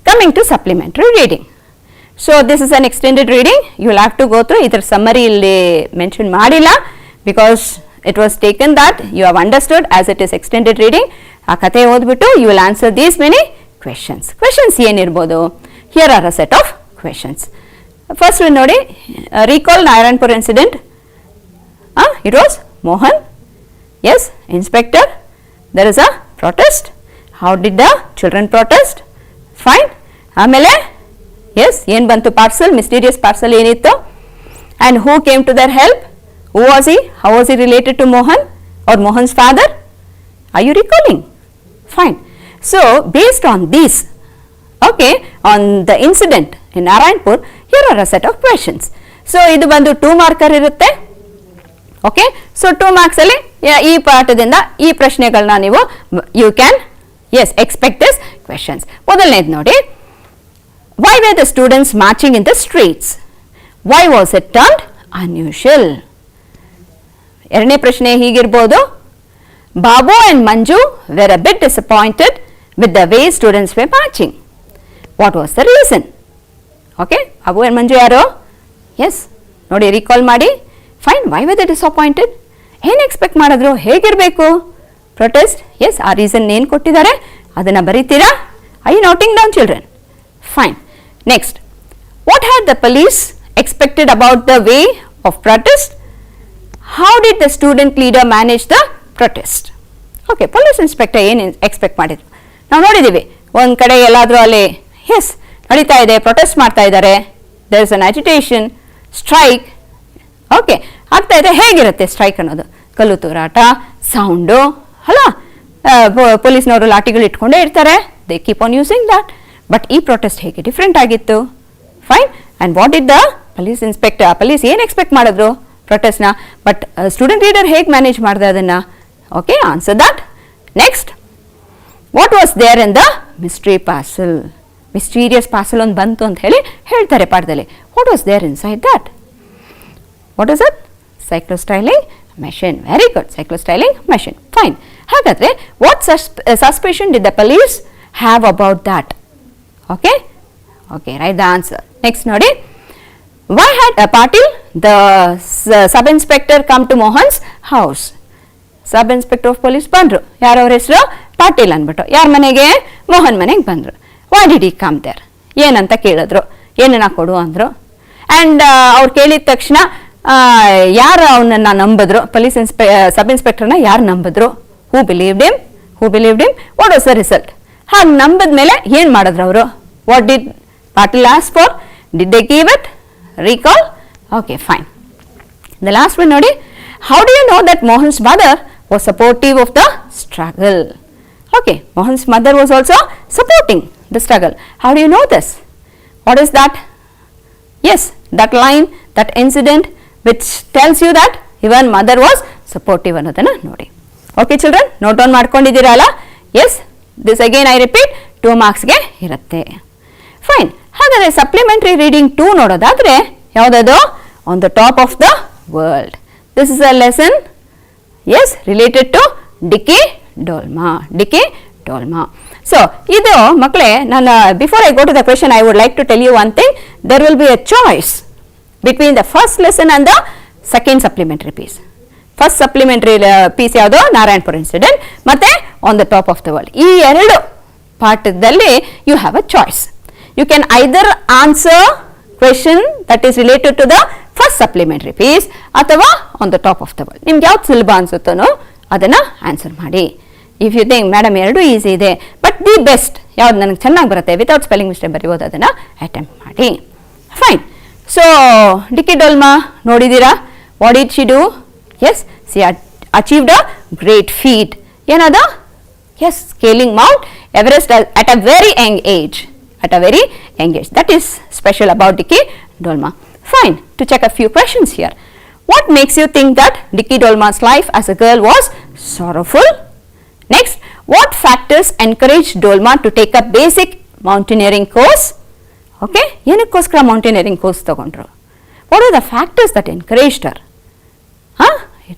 Coming to supplementary reading. So this is an extended reading. You will have to go through. ಇದರ summary ಇಲ್ಲಿ mention ಮಾಡಿಲ್ಲ because it was taken that you have understood as it is extended reading. ಆ ಕಥೆ ಓದ್ಬಿಟ್ಟು you will answer these many questions. Questions ಏನಿರ್ಬೋದು? Here are a set of questions. First one ನೋಡಿ, recall Narayanpur incident. It was Mohan. Yes, inspector. There is a protest. How did the children protest? Fine. ಆಮೇಲೆ yes, ಏನು ಬಂತು parcel, mysterious parcel ಏನಿತ್ತು? And who came to their help? Who was he? How was he related to Mohan or Mohan's father? Are you recalling? Fine. So based on this, okay, on the incident in Narayanpur, here are a set of questions. So ಇದು ಬಂದು 2 marker ಇರುತ್ತೆ. Okay, so 2 marks ಅಲ್ಲಿ ಈ ಪಾಠದಿಂದ ಈ ಪ್ರಶ್ನೆಗಳನ್ನ ನೀವು you can yes expect this questions. ಮೊದಲನೇದು ನೋಡಿ, why were the students marching in the streets? Why was it turned unusual? ಎರಡನೇ ಪ್ರಶ್ನೆ ಹೀಗಿರ್ಬೋದು, Babu and Manju were a bit disappointed with the way students were marching. What was the reason? Okay, Babu and Manju ಯಾರು? Yes, ನೋಡಿ recall ಮಾಡಿ. Fine, why were they disappointed? ಏನು expect ಮಾಡಿದ್ರು? ಹೇಗಿರಬೇಕು protest? S, ಆ reason ಏನು ಕೊಟ್ಟಿದ್ದಾರೆ ಅದನ್ನು ಬರೀತೀರಾ? Are you noting down, children? Fine. Next, what had the police expected about the way of protest? How did the student leader manage the protest? Okay, police inspector ಏನು expect ಮಾಡಿದ್ರು? ನಾವು ನೋಡಿದ್ದೀವಿ, ಒಂದು ಕಡೆ ಎಲ್ಲಾದರೂ ಅಲ್ಲಿ ಎಸ್ ನಡೀತಾ ಇದೆ, ಪ್ರೊಟೆಸ್ಟ್ ಮಾಡ್ತಾ ಇದ್ದಾರೆ, there is an agitation, strike. Okay, ಆಗ್ತಾ ಇದೆ. ಹೇಗಿರುತ್ತೆ ಸ್ಟ್ರೈಕ್ ಅನ್ನೋದು? ಕಲ್ಲು ತೂರಾಟ, ಸೌಂಡು ಅಲ್ಲ, ಪೊಲೀಸ್ನವರು ಲಾಠಿಗಳು ಇಟ್ಕೊಂಡೇ ಇರ್ತಾರೆ, they keep on using that. But ಈ ಪ್ರೊಟೆಸ್ಟ್ ಹೇಗೆ ಡಿಫ್ರೆಂಟ್ ಆಗಿತ್ತು? Fine. And what did the police inspector, police ಏನು ಎಕ್ಸ್ಪೆಕ್ಟ್ ಮಾಡಿದ್ರು ಪ್ರೊಟೆಸ್ಟ್ನ? ಬಟ್ ಸ್ಟೂಡೆಂಟ್ ಲೀಡರ್ ಹೇಗೆ ಮ್ಯಾನೇಜ್ ಮಾಡಿದೆ ಅದನ್ನು? Okay, answer that. Next, what was there in the mystery parcel? Mysterious parcel ಒಂದು ಬಂತು ಅಂತ ಹೇಳಿ ಹೇಳ್ತಾರೆ ಪಾಠದಲ್ಲಿ. What was there inside that? What is it? Cyclostyling machine. Very good, cyclostyling machine. Fine. ಹಾಗಾದರೆ what suspension did the police have about that? Okay okay, right the answer. Next ನೋಡಿ, why had Patil, the sub inspector, come to Mohan's house? Sub inspector of police ಬಂದರು. ಯಾರು ಅವ್ರ ಹೆಸರು? ಪಾಟೀಲ್ ಅಂದ್ಬಿಟ್ಟು. ಯಾರ ಮನೆಗೆ? ಮೋಹನ್ ಮನೆಗೆ ಬಂದರು. why did he come there? ಏನಂತ ಕೇಳಿದ್ರು, ಏನನ್ನ ಕೊಡು ಅಂದರು. ಆ್ಯಂಡ್ ಅವ್ರು ಕೇಳಿದ ತಕ್ಷಣ ಯಾರು ಅವನನ್ನು ನಂಬಿದ್ರು? ಪೊಲೀಸ್ ಸಬ್ ಇನ್ಸ್ಪೆಕ್ಟರ್ನ ಯಾರು ನಂಬಿದ್ರು? Who believed him? Who believed him? What was the result? ಹಾಗೆ ನಂಬಿದ ಮೇಲೆ ಏನು ಮಾಡಿದ್ರು ಅವರು? What did Patil ask for? Did they give it? Recall? Okay, fine. The last one nodi, how do you know that Mohan's mother was supportive of the struggle? Okay, Mohan's mother was also supporting the struggle. How do you know this? What is that? Yes, that line, that incident which tells you that even mother was supportive annodana nodi. Okay children, note down ಮಾಡ್ಕೊಂಡಿದ್ದೀರಾ ಅಲ್ಲ? Yes, this again I repeat 2 marks ಗೆ ಇರುತ್ತೆ. Fine. ಹಾಗಾದರೆ supplementary reading 2 ನೋಡೋದಾದರೆ ಯಾವುದದು? On the top of the world. This is a lesson related to Dicky Dolma. So ಇದು ಮಕ್ಕಳೇ, ನಾನು before I go to the question I would like to tell you one thing. There will be a choice between the first lesson and the second supplementary piece. First supplementary piece ಯಾವುದು? Narayanapura incident ಮತ್ತೆ on the top of the world. ಈ ಎರಡು ಪಾಠದಲ್ಲಿ you have a choice. You can either answer question that is related to the first supplementary piece ಅಥವಾ on the top of the world. ನಿಮ್ಗೆ ಯಾವ್ದು ಸುಲಭ ಅನ್ಸುತ್ತೋ ಅದನ್ನು ಆನ್ಸರ್ ಮಾಡಿ. ಇಫ್ ಯು ಥಿಂಕ್ ಮೇಡಮ್ ಎರಡೂ ಈಸಿ ಇದೆ ಬಟ್ ದಿ ಬೆಸ್ಟ್ ಯಾವ್ದು ನನಗೆ ಚೆನ್ನಾಗಿ ಬರುತ್ತೆ ವಿತೌಟ್ ಸ್ಪೆಲ್ಲಿಂಗ್ ಮಿಸ್ಟೇಕ್ ಬರೀಬೋದು, ಅದನ್ನು ಅಟೆಂಪ್ಟ್ ಮಾಡಿ. ಫೈನ್. ಸೊ ಡಿಕ್ಕಿ ಡೋಲ್ಮಾ ನೋಡಿದ್ದೀರಾ? What did she do? she achieved a great feat. ಏನದ? Scaling Mount Everest at a very young age. That is special about Dicky Dolma. Fine. To check a few questions here. What makes you think that Dicky Dolma's life as a girl was sorrowful? Next, what factors encouraged Dolma to take a basic mountaineering course? Okay, ಏನಕ್ಕೋಸ್ಕರ mountaineering course ತಗೊಂಡ್ರು? What are the factors that encouraged her?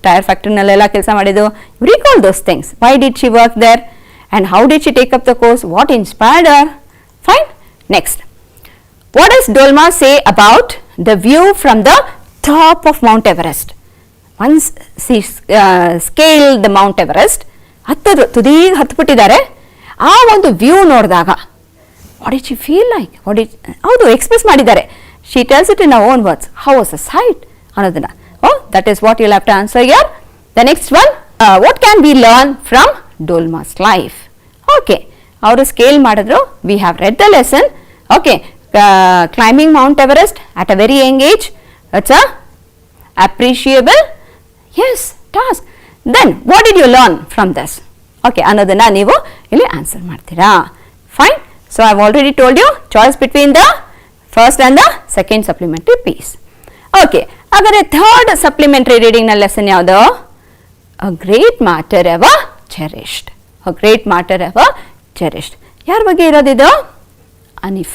Tyre ಫ್ಯಾಕ್ಟ್ರಿನಲ್ಲೆಲ್ಲ ಕೆಲಸ ಮಾಡಿದ್ದು. Recall those things. Why did she work there and how did she take up the course? What inspired her? Fine. Next, what does Dolma say about the view from the top of Mount Everest? Once she scale the Mount Everest, ತುದಿಗೆ ಹತ್ಬಿಟ್ಟಿದ್ದಾರೆ, ಆ ಒಂದು view ನೋಡಿದಾಗ what did she feel like? ಹೌದು, express ಮಾಡಿದ್ದಾರೆ. She tells it in our own words. How was the site ಅನ್ನೋದನ್ನ. That is what you'll have to answer here. The next one, what can we learn from Dolma's life? Okay, our scale ಮಾಡಿದ್ರು. We have read the lesson. Okay, climbing Mount Everest at a very young age. It's a appreciable task. Then what did you learn from this? Okay, ಅನ್ನೋದನ್ನ ನೀವು ಇಲ್ಲಿ answer ಮಾಡ್ತೀರಾ. Fine. So I've already told you choice between the first and the second supplementary piece. Okay, ಹಾಗಾದರೆ third supplementary ರೀಡಿಂಗ್ನ lesson ಯಾವುದು? A great matter ever cherished. ಯಾರ ಬಗ್ಗೆ ಇರೋದಿದು? Hanif.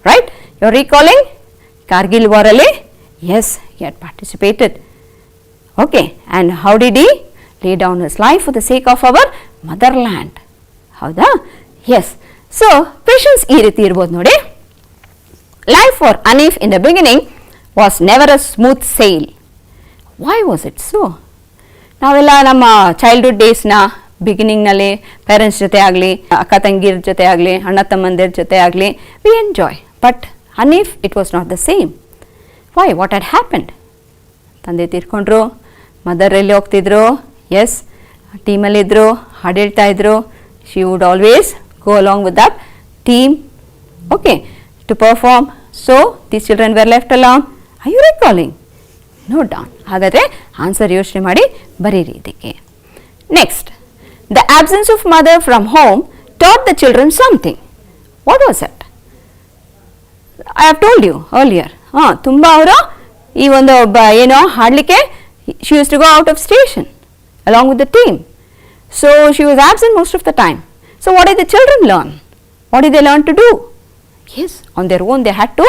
Right? You are recalling Kargil ವಾರಲ್ಲಿ? Yes, he had participated. Okay, and how did he lay down his life for the sake of our motherland. ಹೌದಾ? Yes. So questions ಈ ರೀತಿ ಇರ್ಬೋದು ನೋಡಿ. Life for Hanif in the beginning was never a smooth sail. Why was it so? ನಾವೆಲ್ಲ ನಮ್ಮ childhood ಡೇಸ್ನ ಬಿಗಿನಿಂಗ್ನಲ್ಲಿ parents ಜೊತೆ ಆಗಲಿ, ಅಕ್ಕ ತಂಗಿರ ಜೊತೆ ಆಗಲಿ, ಅಣ್ಣ ತಮ್ಮಂದಿರ ಜೊತೆ ಆಗಲಿ, we enjoy. But Hanif it was not the same. Why? What had happened? ತಂದೆ ತೀರ್ಕೊಂಡ್ರು, ಮದರ್ ಎಲ್ಲಿ ಹೋಗ್ತಿದ್ರು? ಎಸ್, ಟೀಮಲ್ಲಿದ್ದರು, ಹಾಡು ಹೇಳ್ತಾ ಇದ್ರು. She would always go along with that team. Okay, to perform. So these children were left alone. Are you recalling? Note down. ಹಾಗಾದರೆ answer ಯೋಚನೆ ಮಾಡಿ ಬರೀರಿ ಇದಕ್ಕೆ. Next, the absence of mother from home taught the children something. What was it? I have told you earlier. ತುಂಬ ಅವರು ಈ ಒಂದು ಹಾಡಲಿಕ್ಕೆ she used to go out of station along with the team. So she was absent most of the time. So what did the children learn? What did they learn to do? Yes, on their own they had to,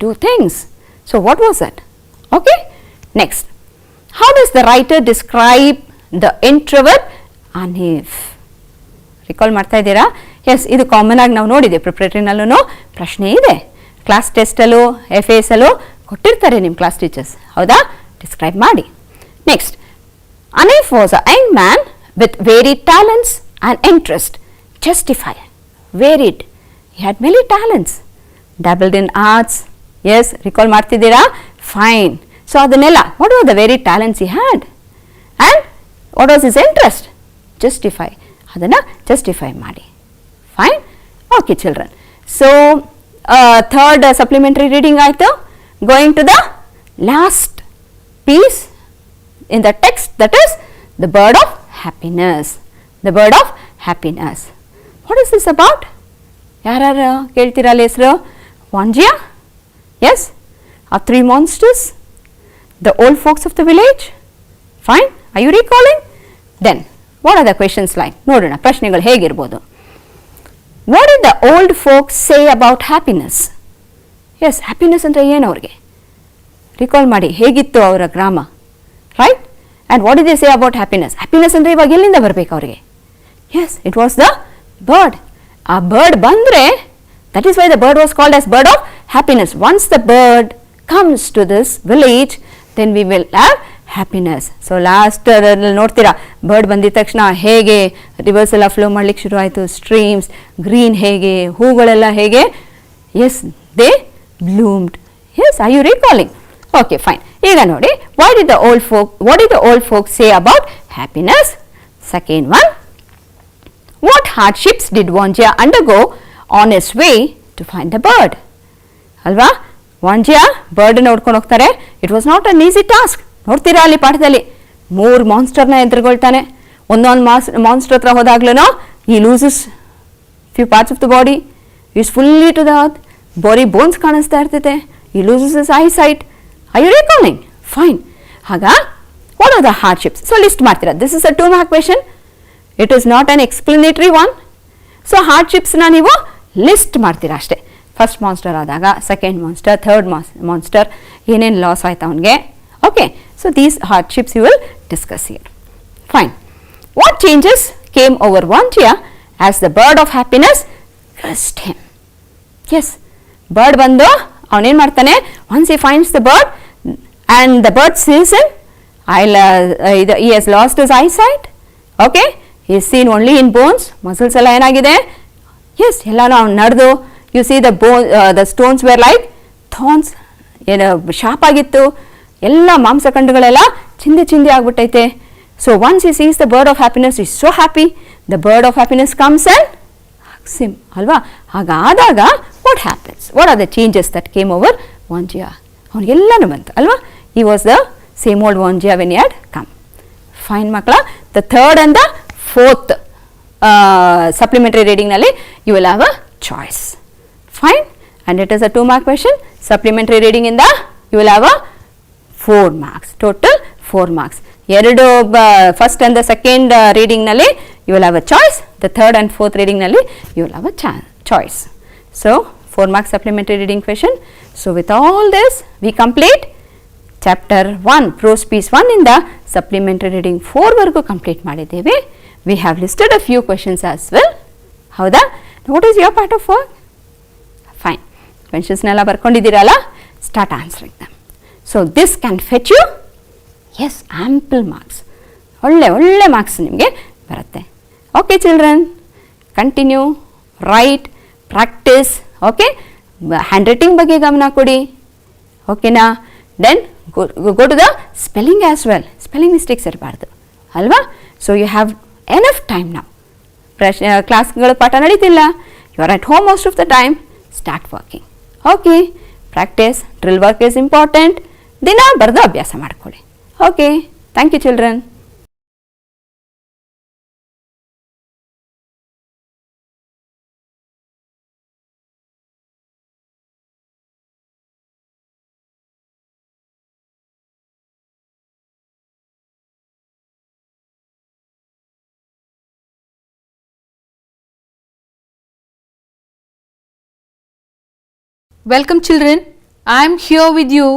do things. So what was it? Okay, next. How does the writer describe the introvert Hanif? Recall ಮಾಡ್ತಾ ಇದ್ದೀರಾ? S, ಇದು common ಆಗಿ ನಾವು ನೋಡಿದೆ. ಪ್ರಿಪ್ರೇಟರಿನಲ್ಲೂ ಪ್ರಶ್ನೆ ಇದೆ, class ಟೆಸ್ಟಲ್ಲೂ FAS ಅಲ್ಲೂ ಕೊಟ್ಟಿರ್ತಾರೆ ನಿಮ್ಮ ಕ್ಲಾಸ್ ಟೀಚರ್ಸ್. ಹೌದಾ? ಡಿಸ್ಕ್ರೈಬ್ ಮಾಡಿ. Next, Hanif was a young man with varied talents and interest. Justify. Varied. He had many talents. Dabbled in arts. Yes, recall ಮಾಡ್ತಿದ್ದೀರಾ? Fine. So ಅದನ್ನೆಲ್ಲ, what were the varied talents he had? And what was his interest? Justify. ಅದನ್ನು justify ಮಾಡಿ. Fine. Okay, children. So third supplementary reading ಆಯಿತು. Going to the last piece in the text, that is the bird of happiness. The bird of happiness. What is this about? ಯಾರು ಕೇಳ್ತೀರಲ್ಲ ಹೆಸರು? ವಾಂಜಿಯಾ? S. ಆ 3 monsters? The old folks of the village? Fine. Are you recalling? Then, what are the questions like? ನೋಡೋಣ ಪ್ರಶ್ನೆಗಳು ಹೇಗಿರ್ಬೋದು. What did the old folks say about happiness? Yes, happiness ಅಂದರೆ ಏನು ಅವ್ರಿಗೆ recall ಮಾಡಿ ಹೇಗಿತ್ತು ಅವರ ಗ್ರಾಮ, right? And what did they say about happiness? Happiness ಅಂದರೆ ಇವಾಗ ಎಲ್ಲಿಂದ ಬರಬೇಕು ಅವರಿಗೆ? Yes, it was the bird. ಆ ಬರ್ಡ್ ಬಂದರೆ, that is why the bird was called as bird of happiness. Once the bird comes to this village, then we will have happiness. So last ನೋಡ್ತೀರಾ, bird ಬಂದಿದ ತಕ್ಷಣ ಹೇಗೆ reverse ಎಲ್ಲ flow ಮಾಡ್ಲಿಕ್ಕೆ ಶುರು ಆಯಿತು, ಸ್ಟ್ರೀಮ್ಸ್, ಗ್ರೀನ್ ಹೇಗೆ, ಹೂಗಳೆಲ್ಲ ಹೇಗೆ, yes they bloomed. Yes, are you recalling? Okay, fine. ಈಗ ನೋಡಿ, what did the old folk say about happiness? Second one, what hardships did Wanjia undergo on his way to find the bird? ಅಲ್ವಾ, Wanjia bird ನೋಡ್ಕೊಂಡು ಹೋಗ್ತಾರೆ. It was not an easy task. ನೋಡ್ತೀರಾ ಅಲ್ಲಿ ಪಾಠದಲ್ಲಿ 3 ಮಾನ್ಸ್ಟರ್ನ ಎದುರುಗೊಳ್ತಾನೆ. ಒಂದೊಂದು monster ಹತ್ರ ಹೋದಾಗ್ಲೂ ಈ loses few parts of the body, is fully to the earth, body bones ಕಾಣಿಸ್ತಾ ಇರ್ತೈತೆ, ಈ loses his eyesight. I you recalling? Fine. ಆಗ what are the hardships? So list ಮಾಡ್ತೀರಾ. This is a 2 mark question. It is not an explanatory one. So ಹಾರ್ಡ್ಶಿಪ್ಸ್ನ ನೀವು list ಮಾಡ್ತೀರಾ ಅಷ್ಟೇ. First monster ಆದಾಗ, ಸೆಕೆಂಡ್ ಮಾನ್ಸ್ಟರ್, ಥರ್ಡ್ ಮಾನ್ಸ್ಟರ್, ಏನೇನು loss ಆಯ್ತು ಅವನಿಗೆ. Okay, so these hardships you will discuss here. Fine. What changes came over ವಾಂಜಿಯಾ as the bird of happiness crossed him? Yes, bird ಬಂದು ಅವನೇನು ಮಾಡ್ತಾನೆ, once he finds the bird and the bird sees him, he has lost his eyesight. Okay, he is seen only in bones. Muscles ಎಲ್ಲ ಏನಾಗಿದೆ? Yes, ಎಲ್ಲನೂ ಅವ್ನು ನಡೆದು, you see the stones were like thorns, ಏನು sharp ಆಗಿತ್ತು, ಎಲ್ಲ ಮಾಂಸಖಂಡಗಳೆಲ್ಲ ಚಿಂದಿ ಆಗ್ಬಿಟ್ಟೈತೆ. So once he sees the bird of happiness, is so happy. The bird of happiness comes and hugs him, ಅಲ್ವಾ? ಹಾಗಾದಾಗ what happens? What are the changes that came over Wanjia? ಅವನಿಗೆಲ್ಲನೂ ಬಂತು, ಅಲ್ವಾ? He was the same old Wanjia when he had come. Fine ಮಕ್ಕಳ, the third and the fourth supplementary ರೀಡಿಂಗ್ನಲ್ಲಿ you will have a choice. Fine, and it is a 2 mark question. Supplementary reading in the you will have a 4 marks, total 4 marks. ಎರಡು first and the second reading ನಲ್ಲಿ you will have a choice. The third and fourth reading ನಲ್ಲಿ you will have a choice. So 4 marks supplementary reading question. So with all this we complete chapter 1 prose piece 1 in the supplementary reading 4 ವರೆಗೂ complete ಮಾಡಿದ್ದೇವೆ. We have listed a few questions as well. ಹೌದಾ? What is your part of work? Fine. ಕ್ವೆಶನ್ಸ್ನೆಲ್ಲ ಬರ್ಕೊಂಡಿದ್ದೀರಲ್ಲ, start answering them. So this can fetch you, yes, ample marks. ಒಳ್ಳೆ marks ನಿಮಗೆ ಬರುತ್ತೆ. Okay children, continue, write, practice. Okay, handwriting ಬಗ್ಗೆ ಗಮನ ಕೊಡಿ. ಓಕೆನಾ? Then go to the spelling as well. Spelling mistakes ಇರಬಾರ್ದು, ಅಲ್ವಾ? So you have enough time ನಾವು. ಕ್ಲಾಸ್ಗಳ ಪಾಠ ನಡೀತಿಲ್ಲ, you are at home most of the time. Start working. Okay, practice, drill work is important. ದಿನ ಬರೆದು ಅಭ್ಯಾಸ ಮಾಡ್ಕೊಳ್ಳಿ. Okay, thank you children. Welcome children, I am here with you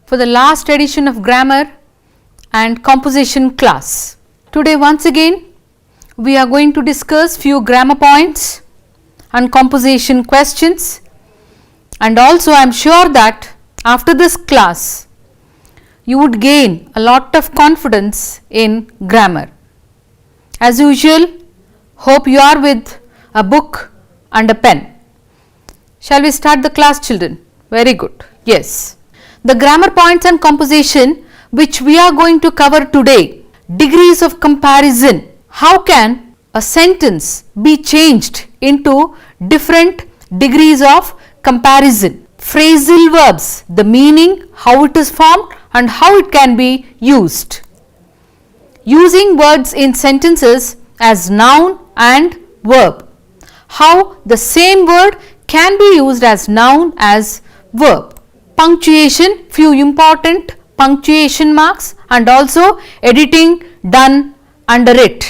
for the last edition of grammar and composition class. Today once again we are going to discuss few grammar points and composition questions, and also I am sure that after this class you would gain a lot of confidence in grammar. As usual, hope you are with a book and a pen. Shall we start the class children? Very good. Yes. The grammar points and composition which we are going to cover today. Degrees of comparison. How can a sentence be changed into different degrees of comparison? Phrasal verbs. The meaning, how it is formed and how it can be used. Using words in sentences as noun and verb. How the same word can be used as noun as verb. Punctuation, few important punctuation marks, and also editing done under it.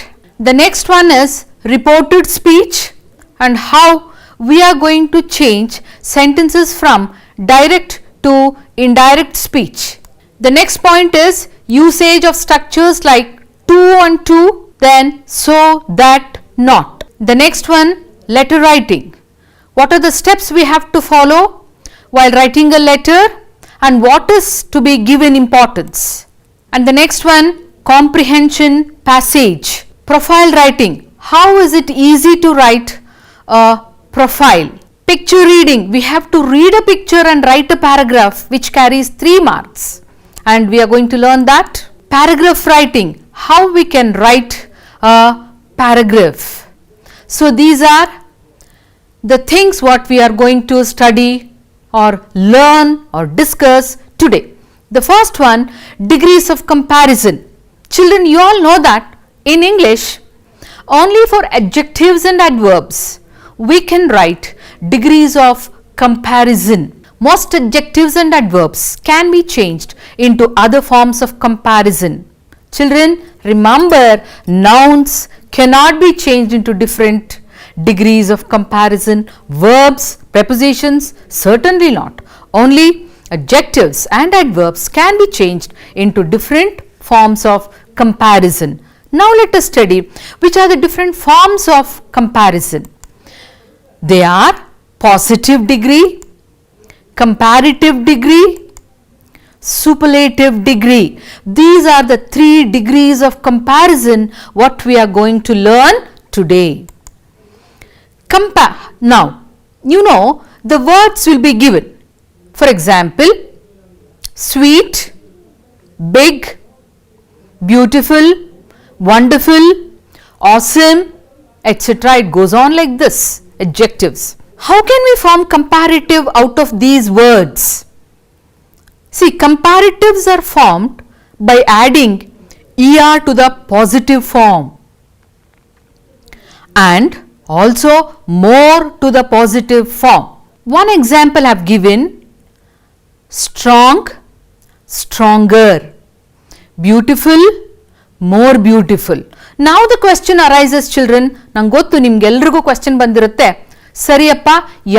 The next one is reported speech and how we are going to change sentences from direct to indirect speech. The next point is usage of structures like to and to, then so, that, not. The next one, letter writing. What are the steps we have to follow while writing a letter and what is to be given importance? And the next one, comprehension passage. Profile writing. How is it easy to write a profile? Picture reading. We have to read a picture and write a paragraph which carries 3 marks. And we are going to learn that. Paragraph writing. How we can write a paragraph. So these are the things what we are going to study or learn or discuss today. The first one, degrees of comparison. Children, you all know that in English, only for adjectives and adverbs, we can write degrees of comparison. Most adjectives and adverbs can be changed into other forms of comparison. Children, remember, nouns cannot be changed into different degrees of comparison. Verbs, prepositions, certainly not. Only adjectives and adverbs can be changed into different forms of comparison. Now let us study which are the different forms of comparison. They are positive degree, comparative degree, superlative degree. These are the 3 degrees of comparison what we are going to learn today. Now, you know the words will be given. For example, sweet, big, beautiful, wonderful, awesome, etc. It goes on like this, adjectives. How can we form comparative out of these words? See, comparatives are formed by adding er to the positive form and also more to the positive form. One example I have given: strong, stronger, beautiful, more beautiful. Now the question arises, children, ನಂಗೆ ಗೊತ್ತು ನಿಮ್ಗೆಲ್ರಿಗೂ question ಬಂದಿರುತ್ತೆ, ಸರಿಯಪ್ಪ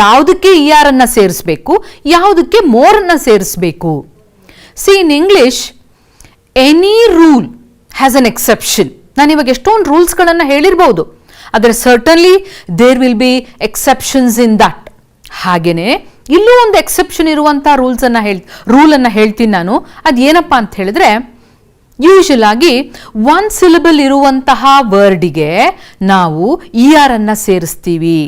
ಯಾವುದಕ್ಕೆ er ಅನ್ನು ಸೇರಿಸಬೇಕು, ಯಾವುದಕ್ಕೆ more ಅನ್ನು ಸೇರಿಸಬೇಕು? See, in English, any rule has an exception. ನಾನು ಇವಾಗ ಎಷ್ಟೊಂದು ರೂಲ್ಸ್ಗಳನ್ನು ಹೇಳಿರ್ಬೋದು, ಆದರೆ certainly there will be exceptions in that. ಹಾಗೆಯೇ ಇಲ್ಲೂ ಒಂದು ಎಕ್ಸೆಪ್ಷನ್ ಇರುವಂಥ ರೂಲನ್ನು ಹೇಳ್ತೀನಿ ನಾನು. ಅದು ಏನಪ್ಪ ಅಂತ ಹೇಳಿದ್ರೆ, ಯೂಶುವಲ್ ಆಗಿ 1 ಸಿಲಬಲ್ ಇರುವಂತಹ ವರ್ಡಿಗೆ ನಾವು er ಅನ್ನು ಸೇರಿಸ್ತೀವಿ.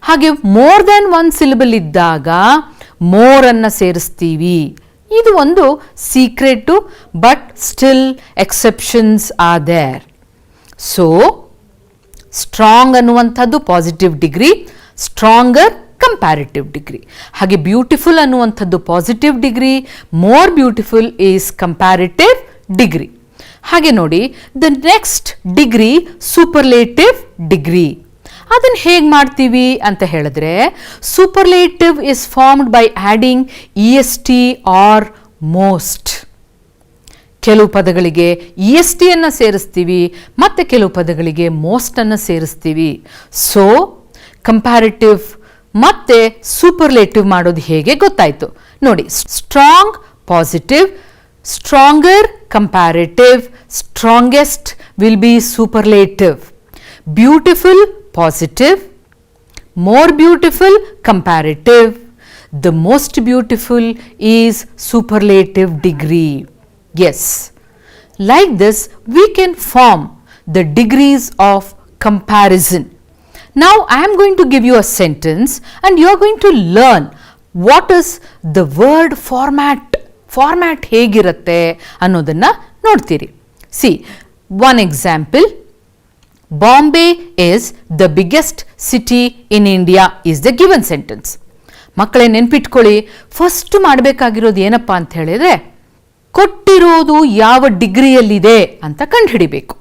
ಹಾಗೆ ಮೋರ್ ದೆನ್ 1 ಸಿಲಬಲ್ ಇದ್ದಾಗ ಮೋರ್ ಅನ್ನು ಸೇರಿಸ್ತೀವಿ. ಇದು ಒಂದು secret, but still exceptions are there. So strong ಅನ್ನುವಂಥದ್ದು positive degree, stronger comparative degree. ಹಾಗೆ ಬ್ಯೂಟಿಫುಲ್ ಅನ್ನುವಂಥದ್ದು positive degree, more beautiful is comparative degree. ಹಾಗೆ ನೋಡಿ, the next degree superlative degree. ಅದನ್ನು ಹೇಗೆ ಮಾಡ್ತೀವಿ ಅಂತ ಹೇಳಿದ್ರೆ, superlative is formed by adding est or most. ಕೆಲವು ಪದಗಳಿಗೆ est ಅನ್ನು ಸೇರಿಸ್ತೀವಿ ಮತ್ತು ಕೆಲವು ಪದಗಳಿಗೆ ಮೋಸ್ಟ್ ಅನ್ನು ಸೇರಿಸ್ತೀವಿ. ಸೊ ಕಂಪ್ಯಾರಿಟಿವ್ ಮತ್ತು ಸೂಪರ್ಲೇಟಿವ್ ಮಾಡೋದು ಹೇಗೆ ಗೊತ್ತಾಯಿತು ನೋಡಿ. Strong positive, stronger comparative, strongest will be superlative. Beautiful positive, more beautiful comparative, the most beautiful is superlative degree. Yes, like this we can form the degrees of comparison. Now I am going to give you a sentence and you are going to learn what is the word format ಹೇಗಿರುತ್ತೆ ಅನ್ನೋದನ್ನು ನೋಡ್ತೀರಿ. See, one example. Bombay is the biggest city in India is the given sentence. ಮಕ್ಕಳೇ ನೆನ್ಪಿಟ್ಕೊಳ್ಳಿ, first ಮಾಡಬೇಕಾಗಿರೋದು ಏನಪ್ಪ ಅಂತ ಹೇಳಿದರೆ, ಕೊಟ್ಟಿರೋದು ಯಾವ ಡಿಗ್ರಿಯಲ್ಲಿದೆ ಅಂತ ಕಂಡುಹಿಡಿಬೇಕು.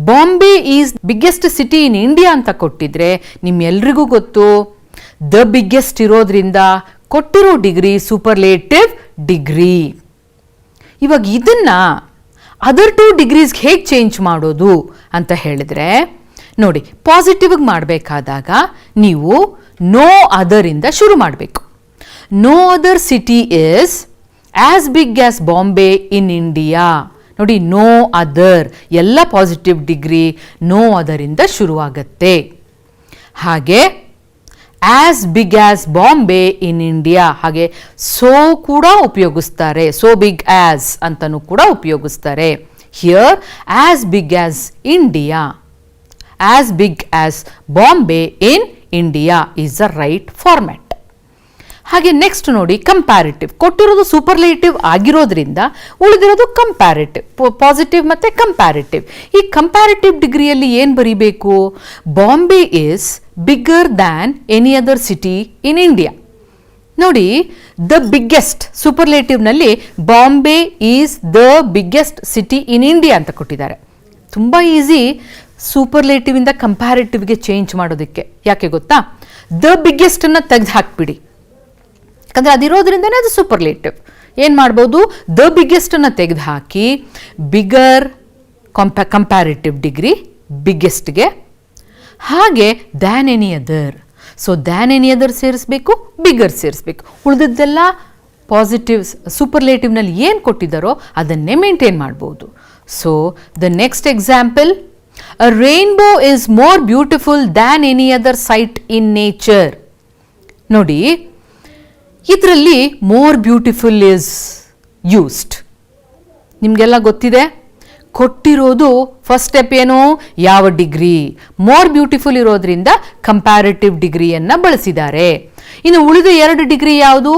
Bombay is biggest city in India ಅಂತ ಕೊಟ್ಟಿದ್ರೆ ನಿಮ್ಮೆಲ್ರಿಗೂ ಗೊತ್ತು, ದ ಬಿಗ್ಗೆಸ್ಟ್ ಇರೋದ್ರಿಂದ ಕೊಟ್ಟಿರೋ ಡಿಗ್ರಿ ಸೂಪರ್ಲೇಟಿವ್ ಡಿಗ್ರಿ. ಇವಾಗ ಇದನ್ನು ಅದರ್ 2 ಡಿಗ್ರೀಸ್ಗೆ ಹೇಗೆ ಚೇಂಜ್ ಮಾಡೋದು ಅಂತ ಹೇಳಿದರೆ, ನೋಡಿ ಪಾಸಿಟಿವ್ಗೆ ಮಾಡಬೇಕಾದಾಗ ನೀವು ನೋ ಅದರಿಂದ ಶುರು ಮಾಡಬೇಕು. No other city is as big as Bombay in India. ನೋಡಿ ನೋ ಅದರ್ ಎಲ್ಲ ಪಾಸಿಟಿವ್ ಡಿಗ್ರಿ ನೋ ಅದರಿಂದ ಶುರುವಾಗತ್ತೆ. ಹಾಗೆ as big as Bombay in India, ಹಾಗೆ ಸೋ ಕೂಡ ಉಪಯೋಗಿಸ್ತಾರೆ, ಸೋ ಬಿಗ್ ಆಸ್ ಅಂತಲೂ ಕೂಡ ಉಪಯೋಗಿಸ್ತಾರೆ. Here as big as India, as big as Bombay in India is the right format. ಹಾಗೆ ನೆಕ್ಸ್ಟ್ ನೋಡಿ ಕಂಪ್ಯಾರಿಟಿವ್. ಕೊಟ್ಟಿರೋದು ಸೂಪರ್ಲೇಟಿವ್ ಆಗಿರೋದ್ರಿಂದ ಉಳಿದಿರೋದು ಕಂಪ್ಯಾರಿಟಿವ್, ಪಾಸಿಟಿವ್ ಮತ್ತು ಕಂಪ್ಯಾರಿಟಿವ್. ಈ ಕಂಪ್ಯಾರಿಟಿವ್ ಡಿಗ್ರಿಯಲ್ಲಿ ಏನು ಬರೀಬೇಕು? Bombay is bigger than any other city in India. ನೋಡಿ ದ ಬಿಗ್ಗೆಸ್ಟ್ ಸೂಪರ್ಲೇಟಿವ್ನಲ್ಲಿ Bombay is the biggest city in India ಅಂತ ಕೊಟ್ಟಿದ್ದಾರೆ. ತುಂಬ ಈಸಿ ಸೂಪರ್ಲೇಟಿವಿಂದ ಕಂಪ್ಯಾರಿಟಿವ್ಗೆ ಚೇಂಜ್ ಮಾಡೋದಕ್ಕೆ. ಯಾಕೆ ಗೊತ್ತಾ? ದ ಬಿಗ್ಗೆಸ್ಟನ್ನು ತೆಗೆದು ಹಾಕ್ಬಿಡಿ, ಯಾಕಂದರೆ ಅದಿರೋದ್ರಿಂದನೇ ಅದು ಸೂಪರ್ಲೇಟಿವ್. ಏನು ಮಾಡ್ಬೋದು? ದ ಬಿಗ್ಗೆಸ್ಟನ್ನು ತೆಗೆದು ಹಾಕಿ ಬಿಗರ್ ಕಂಪ್ಯಾರಿಟಿವ್ ಡಿಗ್ರಿ ಬಿಗ್ಗೆಸ್ಟ್ಗೆ, ಹಾಗೆ than any other. So than any other ಸೇರಿಸ್ಬೇಕು, ಬಿಗರ್ ಸೇರಿಸ್ಬೇಕು. ಉಳಿದದ್ದೆಲ್ಲ ಪಾಸಿಟಿವ್ಸ್ ಸೂಪರ್ಲೇಟಿವ್ನಲ್ಲಿ ಏನು ಕೊಟ್ಟಿದ್ದಾರೋ ಅದನ್ನೇ ಮೇಂಟೈನ್ ಮಾಡ್ಬೋದು. So the next example, a rainbow is more beautiful than any other sight in nature. ನೋಡಿ ಇದರಲ್ಲಿ ಮೋರ್ ಬ್ಯೂಟಿಫುಲ್ ಈಸ್ ಯೂಸ್ಡ್. ನಿಮಗೆಲ್ಲ ಗೊತ್ತಿದೆ, ಕೊಟ್ಟಿರೋದು ಫಸ್ಟ್ ಸ್ಟೆಪ್ ಏನು? ಯಾವ ಡಿಗ್ರಿ? ಮೋರ್ ಬ್ಯೂಟಿಫುಲ್ ಇರೋದ್ರಿಂದ ಕಂಪ್ಯಾರಿಟಿವ್ ಡಿಗ್ರಿಯನ್ನು ಬಳಸಿದ್ದಾರೆ. ಇನ್ನು ಉಳಿದ 2 ಡಿಗ್ರಿ ಯಾವುದು?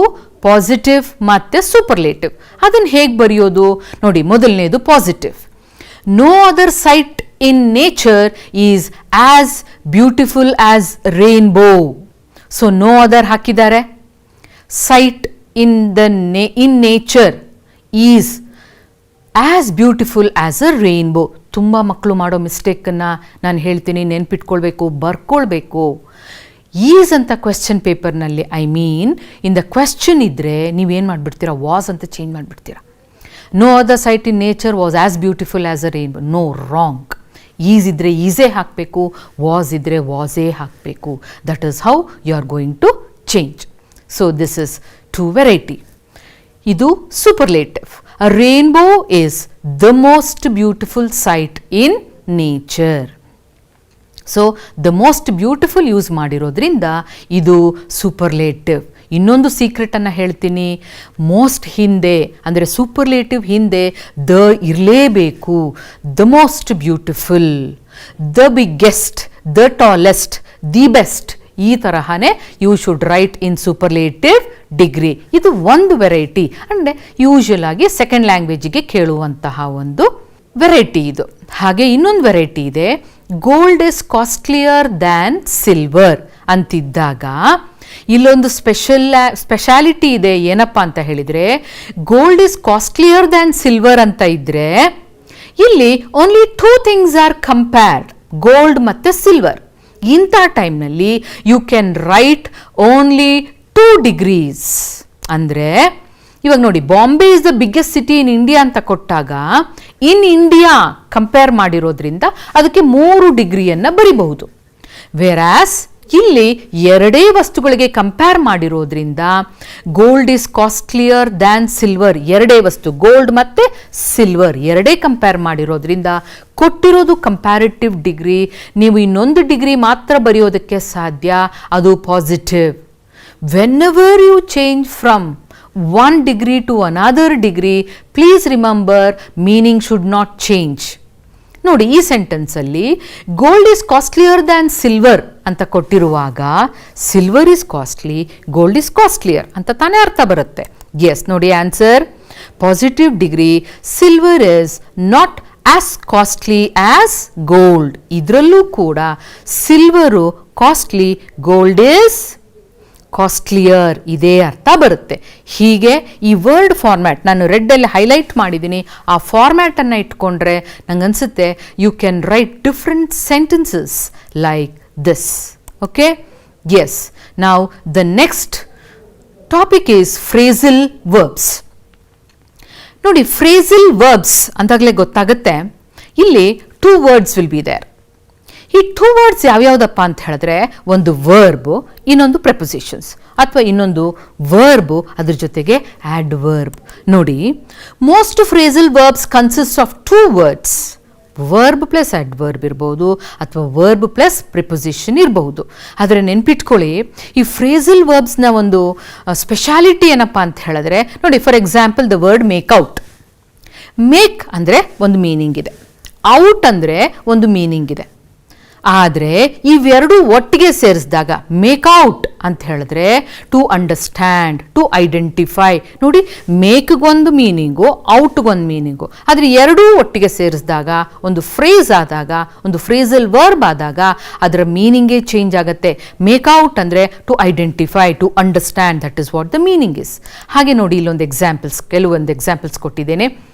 ಪಾಸಿಟಿವ್ ಮತ್ತು ಸೂಪರ್ಲೇಟಿವ್. ಅದನ್ನು ಹೇಗೆ ಬರೆಯೋದು ನೋಡಿ? ಮೊದಲನೇದು positive. No other sight in nature is as beautiful as rainbow. So no other ಹಾಕಿದ್ದಾರೆ. Sight in nature is as beautiful as a rainbow. ತುಂಬ ಮಕ್ಕಳು ಮಾಡೋ ಮಿಸ್ಟೇಕನ್ನು ನಾನು ಹೇಳ್ತೀನಿ, ನೆನ್ಪಿಟ್ಕೊಳ್ಬೇಕು, ಬರ್ಕೊಳ್ಬೇಕು. ಈಸ್ ಅಂತ ಕ್ವೆಶ್ಚನ್ ಪೇಪರ್ನಲ್ಲಿ, I mean in the question ಇದ್ದರೆ ನೀವೇನು ಮಾಡಿಬಿಡ್ತೀರಾ? ವಾಸ್ ಅಂತ ಚೇಂಜ್ ಮಾಡಿಬಿಡ್ತೀರಾ. No other sight in nature was as beautiful as a rainbow. No, wrong. Is ಇದ್ದರೆ ಈಸೇ ಹಾಕಬೇಕು, ವಾಸ್ ಇದ್ದರೆ ವಾಸೇ ಹಾಕಬೇಕು. That is how you are going to change. So this is 2 variety. ಇದು superlative. A rainbow is the most beautiful sight in nature. So the most beautiful use ಮಾಡಿರೋದ್ರಿಂದ ಇದು superlative. ಇನ್ನೊಂದು ಸೀಕ್ರೆಟನ್ನು ಹೇಳ್ತೀನಿ, ಮೋಸ್ಟ್ ಹಿಂದೆ ಅಂದರೆ ಸೂಪರ್ಲೇಟಿವ್ ಹಿಂದೆ ದ ಇರಲೇಬೇಕು. The most beautiful, the biggest, the tallest, the best, ಈ ತರಹನೇ you should write in superlative degree. ಇದು ಒಂದು ವೆರೈಟಿ, ಅಂದರೆ ಯೂಶುವಲ್ ಆಗಿ ಸೆಕೆಂಡ್ ಲ್ಯಾಂಗ್ವೇಜಿಗೆ ಕೇಳುವಂತಹ ಒಂದು ವೆರೈಟಿ ಇದು. ಹಾಗೆ ಇನ್ನೊಂದು ವೆರೈಟಿ ಇದೆ, gold is costlier than silver ಅಂತಿದ್ದಾಗ ಇಲ್ಲೊಂದು ಸ್ಪೆಷಾಲಿಟಿ ಇದೆ. ಏನಪ್ಪ ಅಂತ ಹೇಳಿದರೆ, gold is costlier than silver ಅಂತ ಇದ್ದರೆ ಇಲ್ಲಿ only 2 things are compared, gold ಮತ್ತು ಸಿಲ್ವರ್. ಇಂಥ ಟೈಮ್ನಲ್ಲಿ you can write only 2 degrees. ಅಂದರೆ ಇವಾಗ ನೋಡಿ, Bombay is the biggest city in India ಅಂತ ಕೊಟ್ಟಾಗ ಇನ್ ಇಂಡಿಯಾ ಕಂಪೇರ್ ಮಾಡಿರೋದ್ರಿಂದ ಅದಕ್ಕೆ 3 ಡಿಗ್ರಿಯನ್ನು ಬರಿಬಹುದು. ವೇರಾಸ್ ಇಲ್ಲಿ 2 ವಸ್ತುಗಳಿಗೆ ಕಂಪೇರ್ ಮಾಡಿರೋದ್ರಿಂದ gold is costlier than silver, 2 ವಸ್ತು ಗೋಲ್ಡ್ ಮತ್ತು ಸಿಲ್ವರ್ 2 ಕಂಪೇರ್ ಮಾಡಿರೋದ್ರಿಂದ ಕೊಟ್ಟಿರೋದು ಕಂಪ್ಯಾರಿಟಿವ್ ಡಿಗ್ರಿ. ನೀವು ಇನ್ನೊಂದು ಡಿಗ್ರಿ ಮಾತ್ರ ಬರೆಯೋದಕ್ಕೆ ಸಾಧ್ಯ, ಅದು positive. Whenever you change from 1 degree to another degree, please remember meaning should not change. ನೋಡಿ, ಈ ಸೆಂಟೆನ್ಸಲ್ಲಿ gold is costlier than silver ಅಂತ ಕೊಟ್ಟಿರುವಾಗ silver is costly, gold is costlier ಅಂತ ತಾನೇ ಅರ್ಥ ಬರುತ್ತೆ. ಎಸ್, ನೋಡಿ answer positive degree. Silver is not as costly as gold. ಇದರಲ್ಲೂ ಕೂಡ silver costly, gold is costlier, ಇದೇ ಅರ್ಥ ಬರುತ್ತೆ. ಹೀಗೆ ಈ ವರ್ಡ್ ಫಾರ್ಮ್ಯಾಟ್ ನಾನು ರೆಡ್ಡಲ್ಲಿ ಹೈಲೈಟ್ ಮಾಡಿದ್ದೀನಿ, ಆ ಫಾರ್ಮ್ಯಾಟನ್ನು ಇಟ್ಕೊಂಡ್ರೆ ನಂಗನ್ಸುತ್ತೆ you can write different sentences like this. Okay, yes. Now the next topic is phrasal verbs. ನೋಡಿ, ಫ್ರೇಸಲ್ ವರ್ಬ್ಸ್ ಅಂತಾಗಲೇ ಗೊತ್ತಾಗುತ್ತೆ ಇಲ್ಲಿ 2 words ವಿಲ್ ಬಿ ದೇರ್. ಈ 2 ವರ್ಡ್ಸ್ ಯಾವ್ಯಾವುದಪ್ಪ ಅಂತ ಹೇಳಿದ್ರೆ ಒಂದು ವರ್ಬು, ಇನ್ನೊಂದು ಪ್ರೆಪೊಸಿಷನ್ಸ್, ಅಥವಾ ಇನ್ನೊಂದು ವರ್ಬು ಅದ್ರ ಜೊತೆಗೆ ಆಡ್ವರ್ಬ್. ನೋಡಿ, most phrasal verbs consist of 2 words. Verb plus adverb ಇರ್ಬೋದು ಅಥವಾ ವರ್ಬ್ ಪ್ಲಸ್ ಪ್ರಿಪೊಸಿಷನ್ ಇರಬಹುದು. ಆದರೆ ನೆನ್ಪಿಟ್ಕೊಳ್ಳಿ, ಈ ಫ್ರೇಸಲ್ ವರ್ಬ್ಸ್ನ ಒಂದು ಸ್ಪೆಷಾಲಿಟಿ ಏನಪ್ಪ ಅಂತ ಹೇಳಿದ್ರೆ, ನೋಡಿ for example the word make out. Make ಅಂದರೆ ಒಂದು ಮೀನಿಂಗ್ ಇದೆ, ಔಟ್ ಅಂದರೆ ಒಂದು ಮೀನಿಂಗ್ ಇದೆ. ಆದರೆ ಇವೆರಡೂ ಒಟ್ಟಿಗೆ ಸೇರಿಸಿದಾಗ ಮೇಕ್ಔಟ್ ಅಂತ ಹೇಳಿದ್ರೆ ಟು ಅಂಡರ್ಸ್ಟ್ಯಾಂಡ್, ಟು ಐಡೆಂಟಿಫೈ. ನೋಡಿ, ಮೇಕ್ಗೊಂದು ಮೀನಿಂಗು, ಔಟ್ಗೊಂದು ಮೀನಿಂಗು. ಆದರೆ ಎರಡೂ ಒಟ್ಟಿಗೆ ಸೇರಿಸಿದಾಗ ಒಂದು ಫ್ರೇಸ್ ಆದಾಗ, ಒಂದು ಫ್ರೇಸಲ್ ವರ್ಬ್ ಆದಾಗ ಅದರ ಮೀನಿಂಗೇ ಚೇಂಜ್ ಆಗುತ್ತೆ. ಮೇಕ್ಔಟ್ ಅಂದರೆ to identify, to understand, that is what the meaning is. ಹಾಗೆ ನೋಡಿ, ಇಲ್ಲೊಂದು ಎಕ್ಸಾಂಪಲ್ಸ್, ಕೆಲವೊಂದು ಎಕ್ಸಾಂಪಲ್ಸ್ ಕೊಟ್ಟಿದ್ದೇನೆ.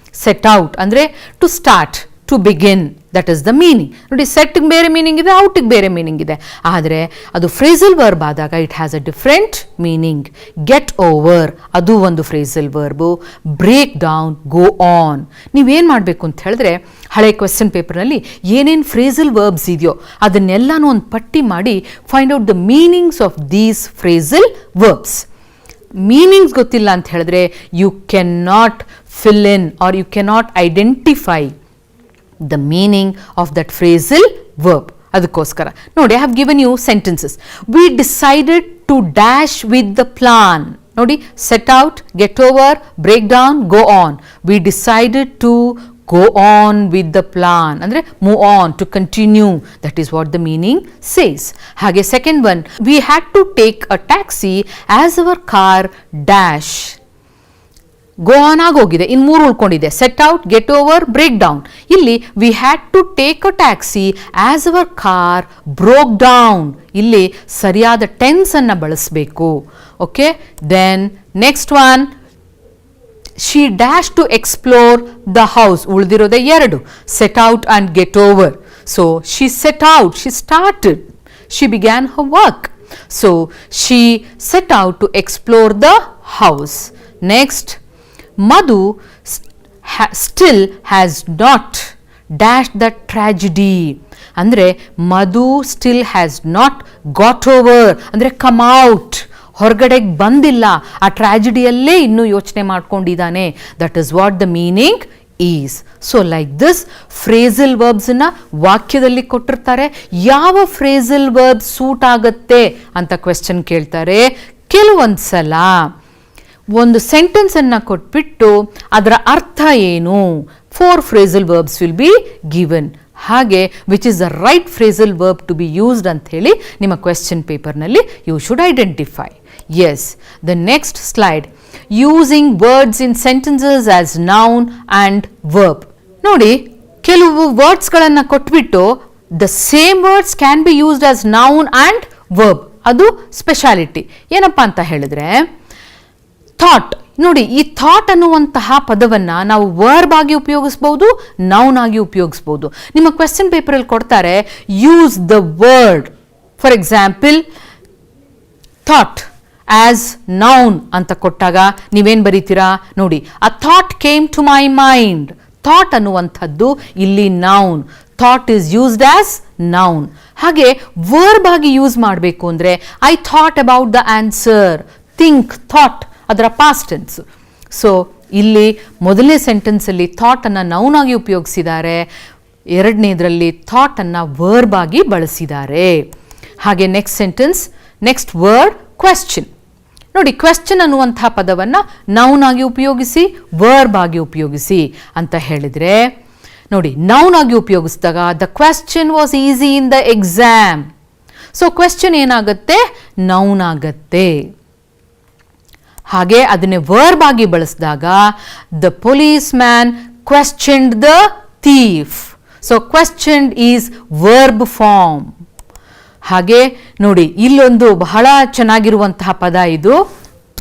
ಸೆಟ್ ಔಟ್ ಅಂದರೆ to start, to begin, that is the meaning. ನೋಡಿ, ಸೆಟ್ಗೆ ಬೇರೆ ಮೀನಿಂಗ್ ಇದೆ, ಔಟಿಗೆ ಬೇರೆ ಮೀನಿಂಗ್ ಇದೆ. ಆದರೆ ಅದು ಫ್ರೇಸಲ್ ವರ್ಬ್ ಆದಾಗ it has a different meaning. Get over ಅದು ಒಂದು phrasal verb. Break down, go on. ನೀವೇನು ಮಾಡಬೇಕು ಅಂತ ಹೇಳಿದ್ರೆ, ಹಳೆ ಕ್ವೆಶ್ಚನ್ ಪೇಪರ್ನಲ್ಲಿ ಏನೇನು ಫ್ರೇಸಲ್ ವರ್ಬ್ಸ್ ಇದೆಯೋ ಅದನ್ನೆಲ್ಲನೂ ಒಂದು ಪಟ್ಟಿ ಮಾಡಿ find out the meanings of these phrasal verbs. Meanings ಗೊತ್ತಿಲ್ಲ ಅಂತ ಹೇಳಿದ್ರೆ you can not fill in or you cannot identify the meaning of that phrasal verb. ಅದಕ್ಕೋಸ್ಕರ ನೋಡಿ, I have given you sentences. We decided to dash with the plan. ನೋಡಿ, set out, get over, break down, go on. We decided to go on with the plan. ಅಂದರೆ move on, to continue. That is what the meaning says. ಹಾಗೆ second one, we had to take a taxi as our car dash. Go on ಆಗೋಗಿದೆ, ಇನ್ನು 3 ಉಳ್ಕೊಂಡಿದೆ. Set out, get over, break down. ಇಲ್ಲಿ we had to take a taxi as our car broke down. ಇಲ್ಲಿ ಸರಿಯಾದ tense ಅನ್ನು ಬಳಸಬೇಕು. Okay, then next one, she dash to explore the house. ಉಳಿದಿರೋದೆ 2, set out and get over. So she set out, she started, she began her work. So she set out to explore the house. Next, Madhu still has not dashed the tragedy. ಅಂದರೆ Madhu still has not got over ಅಂದರೆ come out, ಹೊರಗಡೆಗೆ ಬಂದಿಲ್ಲ, ಆ ಟ್ರಾಜಿಡಿಯಲ್ಲೇ ಇನ್ನೂ ಯೋಚನೆ ಮಾಡ್ಕೊಂಡಿದ್ದಾನೆ. That is what the meaning is. So like this phrasal ವರ್ಬ್ಸನ್ನು ವಾಕ್ಯದಲ್ಲಿ ಕೊಟ್ಟಿರ್ತಾರೆ. ಯಾವ ಫ್ರೇಸಲ್ ವರ್ಬ್ ಸೂಟ್ ಆಗುತ್ತೆ ಅಂತ ಕ್ವೆಶ್ಚನ್ ಕೇಳ್ತಾರೆ. ಕೆಲವೊಂದು ಸಲ ಒಂದು ಸೆಂಟೆನ್ಸನ್ನು ಕೊಟ್ಬಿಟ್ಟು ಅದರ ಅರ್ಥ ಏನು, 4 phrasal verbs will be given. ಹಾಗೆ which is the right phrasal verb to be used ಅಂತ ಹೇಳಿ ನಿಮ್ಮ ಕ್ವೆಶ್ಚನ್ ಪೇಪರ್ನಲ್ಲಿ you should identify. Yes, the next slide, using words in sentences as noun and verb. ನೋಡಿ, ಕೆಲವು ವರ್ಡ್ಸ್ಗಳನ್ನು ಕೊಟ್ಬಿಟ್ಟು the same words can be used as noun and verb. ಅದು speciality. ಏನಪ್ಪ ಅಂತ ಹೇಳಿದ್ರೆ, ಥಾಟ್. ನೋಡಿ, ಈ ಥಾಟ್ ಅನ್ನುವಂತಹ ಪದವನ್ನು ನಾವು ವರ್ಬ್ ಆಗಿ ಉಪಯೋಗಿಸ್ಬೋದು, ನೌನ್ ಆಗಿ ಉಪಯೋಗಿಸ್ಬೋದು. ನಿಮ್ಮ ಕ್ವೆಶ್ಚನ್ ಪೇಪರಲ್ಲಿ ಕೊಡ್ತಾರೆ, use the word. For example, thought as noun ಅಂತ ಕೊಟ್ಟಾಗ ನೀವೇನು ಬರೀತೀರಾ? ನೋಡಿ, a thought came to my mind. Thought ಅನ್ನುವಂಥದ್ದು ಇಲ್ಲಿ noun. Thought is used as noun. ಹಾಗೆ ವರ್ಬ್ ಆಗಿ ಯೂಸ್ ಮಾಡಬೇಕು ಅಂದರೆ, I thought about the answer. Think, thought ಅದರ ಪಾಸ್ಟ್ ಟೆನ್ಸ್. ಸೊ ಇಲ್ಲಿ ಮೊದಲನೇ ಸೆಂಟೆನ್ಸಲ್ಲಿ ಥಾಟನ್ನು ನೌನ್ ಆಗಿ ಉಪಯೋಗಿಸಿದ್ದಾರೆ, ಎರಡನೇದರಲ್ಲಿ ಥಾಟನ್ನು ವರ್ಬ್ ಆಗಿ ಬಳಸಿದ್ದಾರೆ. ಹಾಗೆ next sentence, next word question. ನೋಡಿ, ಕ್ವೆಶ್ಚನ್ ಅನ್ನುವಂಥ ಪದವನ್ನು ನೌನ್ ಆಗಿ ಉಪಯೋಗಿಸಿ, ವರ್ಬ್ ಆಗಿ ಉಪಯೋಗಿಸಿ ಅಂತ ಹೇಳಿದರೆ, ನೋಡಿ, ನೌನ್ ಆಗಿ ಉಪಯೋಗಿಸಿದಾಗ the question was easy in the exam. So question ಏನಾಗುತ್ತೆ? ನೌನ್ ಆಗತ್ತೆ. ಹಾಗೆ ಅದನ್ನೇ ವರ್ಬ್ ಆಗಿ ಬಳಸಿದಾಗ the policeman questioned the thief. So questioned is verb form. ಹಾಗೆ ನೋಡಿ, ಇಲ್ಲೊಂದು ಬಹಳ ಚೆನ್ನಾಗಿರುವಂತಹ ಪದ, ಇದು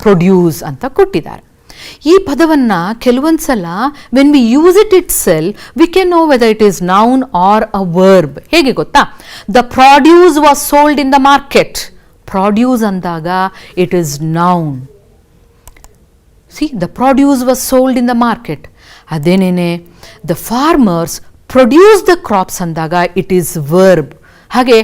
ಪ್ರೊಡ್ಯೂಸ್ ಅಂತ ಕೊಟ್ಟಿದ್ದಾರೆ. ಈ ಪದವನ್ನು ಕೆಲವೊಂದು ಸಲ when we use itself we can know whether it is noun or a verb. ಹೇಗೆ ಗೊತ್ತಾ? The produce was sold in the market. Produce ಅಂದಾಗ it is noun. See, the produce was sold in the market. ಅದೇನೇನೆ, the farmers produced the crops ಅಂದಾಗ it is verb. ಹಾಗೆ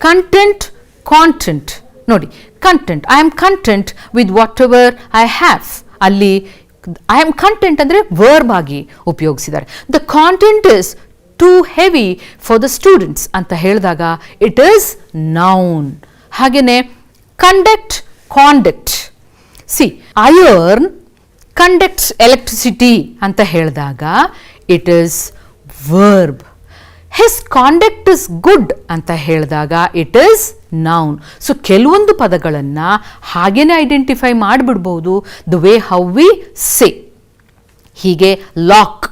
content, content ನೋಡಿ. Content, I am content with whatever I have. ಅಲ್ಲಿ I am content ಅಂದರೆ verb ಆಗಿ ಉಪಯೋಗಿಸಿದ್ದಾರೆ. The content is too heavy for the students ಅಂತ ಹೇಳಿದಾಗ it is noun. ಹಾಗೆಯೇ conduct, conduct. See, iron conducts electricity ಅಂತ ಹೇಳಿದಾಗ it is verb. His conduct is good ಅಂತ ಹೇಳಿದಾಗ ಇಟ್ ಈಸ್ ನೌನ್. ಸೊ ಕೆಲವೊಂದು ಪದಗಳನ್ನು ಹಾಗೇನೆ ಐಡೆಂಟಿಫೈ ಮಾಡಿಬಿಡ್ಬೋದು, the way how we say. ಹೀಗೆ ಲಾಕ್.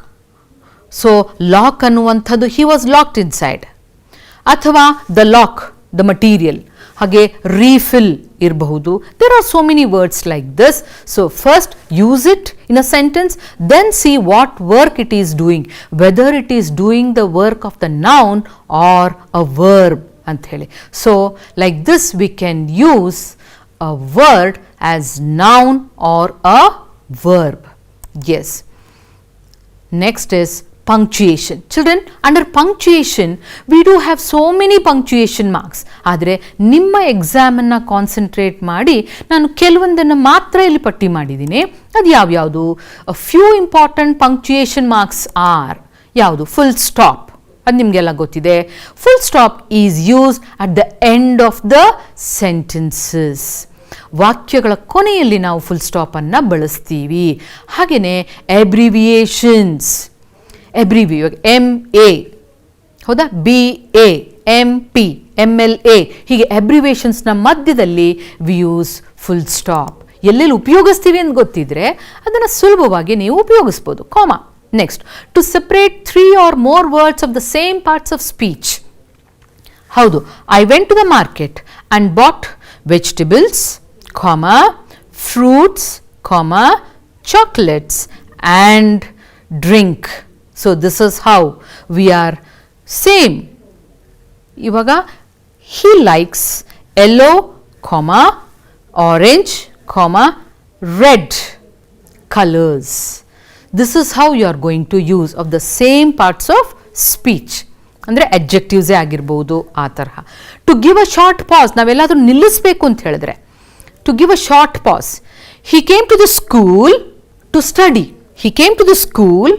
ಸೊ ಲಾಕ್ ಅನ್ನುವಂಥದ್ದು ಹಿ ವಾಸ್ ಲಾಕ್ಡ್ ಇನ್ಸೈಡ್, ಅಥವಾ ದ ಲಾಕ್, ದ ಮಟೀರಿಯಲ್. ಹಾಗೆ ರೀಫಿಲ್ ಇರಬಹುದು. There are so many words like this. So first use it in a sentence, then see what work it is doing, whether it is doing the work of the noun or a verb ಅಂತ ಹೇಳಿ. So like this we can use a word as noun or a verb. Yes. Next is punctuation. Children, under punctuation we do have so many punctuation marks. ಆದರೆ ನಿಮ್ಮ ಎಕ್ಸಾಮನ್ನು concentrate ಮಾಡಿ ನಾನು ಕೆಲವೊಂದನ್ನು ಮಾತ್ರ ಇಲ್ಲಿ ಪಟ್ಟಿ ಮಾಡಿದ್ದೀನಿ. ಅದು ಯಾವ್ಯಾವುದು? Few important punctuation marks are ಯಾವುದು? ಫುಲ್ ಸ್ಟಾಪ್, ಅದು ನಿಮಗೆಲ್ಲ ಗೊತ್ತಿದೆ. Full stop is use at the end of the sentences. ವಾಕ್ಯಗಳ ಕೊನೆಯಲ್ಲಿ ನಾವು ಫುಲ್ ಸ್ಟಾಪನ್ನು ಬಳಸ್ತೀವಿ. ಹಾಗೆಯೇ ಅಬ್ರಿವಿಯೇಷನ್ಸ್, MA ಹೌದಾ, BA, MP, MLA, ಹೀಗೆ ಅಬ್ರಿವಿಯೇಷನ್ಸ್ನ ಮಧ್ಯದಲ್ಲಿ ವಿ ಯೂಸ್ ಫುಲ್ ಸ್ಟಾಪ್. ಎಲ್ಲೆಲ್ಲಿ ಉಪಯೋಗಿಸ್ತೀವಿ ಅಂತ ಗೊತ್ತಿದ್ರೆ ಅದನ್ನು ಸುಲಭವಾಗಿ ನೀವು ಉಪಯೋಗಿಸ್ಬೋದು. Comma. Next, to separate 3 or more words of the same parts of speech. ಹೌದು, I went to the market and bought vegetables, comma, fruits, comma, chocolates and drink. So this is how we are same. ಇವಾಗ he likes yellow, comma, orange, comma, red colors. This is how you are going to use of the same parts of speech. ಅಂದರೆ adjectives ಆಗಿರ್ಬೋದು ಆ ತರಹ. To give a short pause, ನಾವೆಲ್ಲಾದರೂ ನಿಲ್ಲಿಸಬೇಕು ಅಂತ ಹೇಳಿದ್ರೆ to give a short pause. He came to the school to study. He came to the school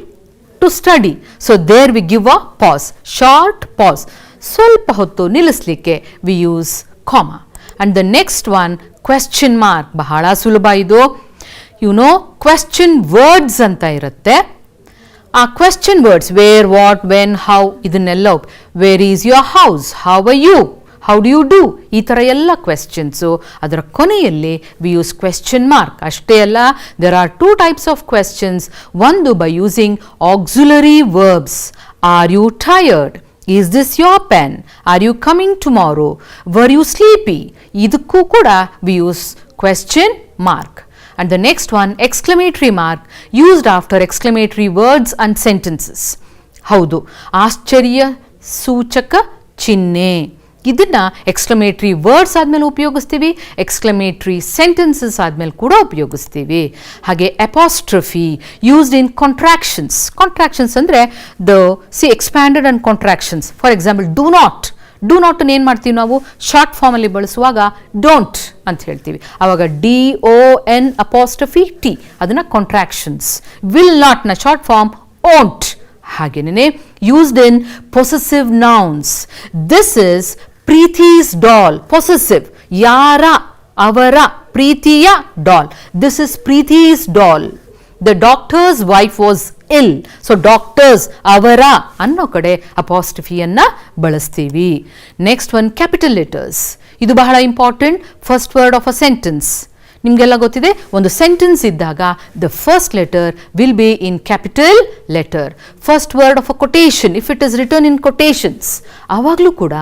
to study. So there we give a pause, short pause. ಸ್ವಲ್ಪ ಹೊತ್ತು ನಿಲ್ಲಿಸಲಿಕ್ಕೆ we use comma. And the next one, question mark. ಬಹಳ ಸುಲಭ ಇದು. You know, question words ಅಂತ ಇರುತ್ತೆ. ಆ question words, where, what, when, how, ಇದನ್ನೆಲ್ಲ where is your house, how are you, how do you do, ಈ ಥರ ಎಲ್ಲ ಕ್ವೆಶ್ಚನ್ಸು ಅದರ ಕೊನೆಯಲ್ಲಿ ವಿ ಯೂಸ್ ಕ್ವೆಶ್ಚನ್ ಮಾರ್ಕ್. ಅಷ್ಟೇ ಅಲ್ಲ, there are 2 types of questions. ಒಂದು by using auxiliary verbs. Are you tired, is this your pen, are you coming tomorrow, were you sleepy, ಇದಕ್ಕೂ ಕೂಡ we use question mark. And the next one, exclamatory mark, used after exclamatory words and sentences. ಹೌದು, ಆಶ್ಚರ್ಯ ಸೂಚಕ ಚಿಹ್ನೆ, ಇದನ್ನು exclamatory words ಆದಮೇಲೆ ಉಪಯೋಗಿಸ್ತೀವಿ, exclamatory sentences ಆದಮೇಲೆ ಕೂಡ ಉಪಯೋಗಿಸ್ತೀವಿ. ಹಾಗೆ apostrophe used in contractions. Contractions ಅಂದರೆ expanded and contractions. For example, do not ಏನು ಮಾಡ್ತೀವಿ ನಾವು ಶಾರ್ಟ್ ಫಾರ್ಮಲ್ಲಿ ಬಳಸುವಾಗ ಡೋಂಟ್ ಅಂತ ಹೇಳ್ತೀವಿ. ಆವಾಗ DON' ಅದನ್ನು ಕಾಂಟ್ರಾಕ್ಷನ್ಸ್. ವಿಲ್ ನಾಟ್ನ ಶಾರ್ಟ್ ಫಾರ್ಮ್ ಓಂಟ್. ಹಾಗೇನೇ used in possessive nouns. This is Preethi's doll. Possessive, ಯಾರ, ಅವರ, ಪ್ರೀತಿಯ doll. This is Preethi's doll. The doctor's wife was ill. So doctor's, ಅವರ ಅನ್ನೋ ಕಡೆ ಅಪಾಸ್ಟ್ರಫಿಯನ್ನು ಬಳಸ್ತೀವಿ. Next one, capital letters. ಇದು ಬಹಳ important. First word of a sentence. ನಿಮಗೆಲ್ಲ ಗೊತ್ತಿದೆ, ಒಂದು ಸೆಂಟೆನ್ಸ್ ಇದ್ದಾಗ the first letter will be in capital letter. First word of a quotation, if it is written in quotations, ಆವಾಗಲೂ ಕೂಡ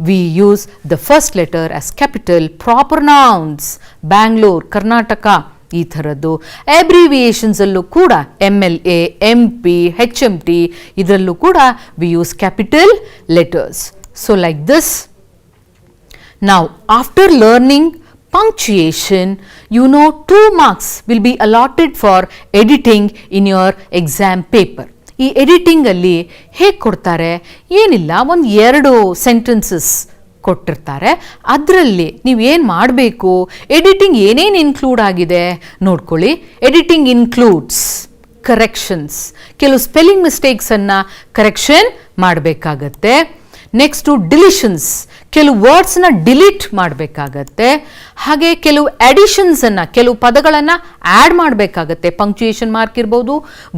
we use the first letter as capital. Proper nouns, Bangalore, Karnataka, ಈ ಥರದ್ದು. ಅಬ್ರಿವಿಯೇಷನ್ಸಲ್ಲೂ ಕೂಡ MLA, MP, HMT, ಇದರಲ್ಲೂ ಕೂಡ we use capital letters. So like this. Now after learning punctuation, you know 2 marks will be allotted for editing in your exam paper. ಈ ಎಡಿಟಿಂಗಲ್ಲಿ ಹೇಗೆ ಕೊಡ್ತಾರೆ? ಏನಿಲ್ಲ, ಒಂದು 2 ಸೆಂಟೆನ್ಸಸ್ ಕೊಟ್ಟಿರ್ತಾರೆ. ಅದರಲ್ಲಿ ನೀವೇನು ಮಾಡಬೇಕು, ಎಡಿಟಿಂಗ್ ಏನೇನು ಇನ್ಕ್ಲೂಡ್ ಆಗಿದೆ ನೋಡ್ಕೊಳ್ಳಿ. ಎಡಿಟಿಂಗ್ ಇನ್ಕ್ಲೂಡ್ಸ್ ಕರೆಕ್ಷನ್ಸ್, ಕೆಲವು ಸ್ಪೆಲ್ಲಿಂಗ್ ಮಿಸ್ಟೇಕ್ಸನ್ನು ಕರೆಕ್ಷನ್ ಮಾಡಬೇಕಾಗತ್ತೆ. ನೆಕ್ಸ್ಟು ಡಿಲಿಷನ್ಸ್, ಕೆಲವು ವರ್ಡ್ಸ್ನ ಡಿಲೀಟ್ ಮಾಡಬೇಕಾಗತ್ತೆ. ಹಾಗೆ ಕೆಲವು ಅಡಿಷನ್ಸನ್ನು, ಕೆಲವು ಪದಗಳನ್ನು ಆ್ಯಡ್ ಮಾಡಬೇಕಾಗತ್ತೆ. ಪಂಕ್ಚುಯೇಷನ್ ಮಾರ್ಕ್ ಇರ್ಬೋದು,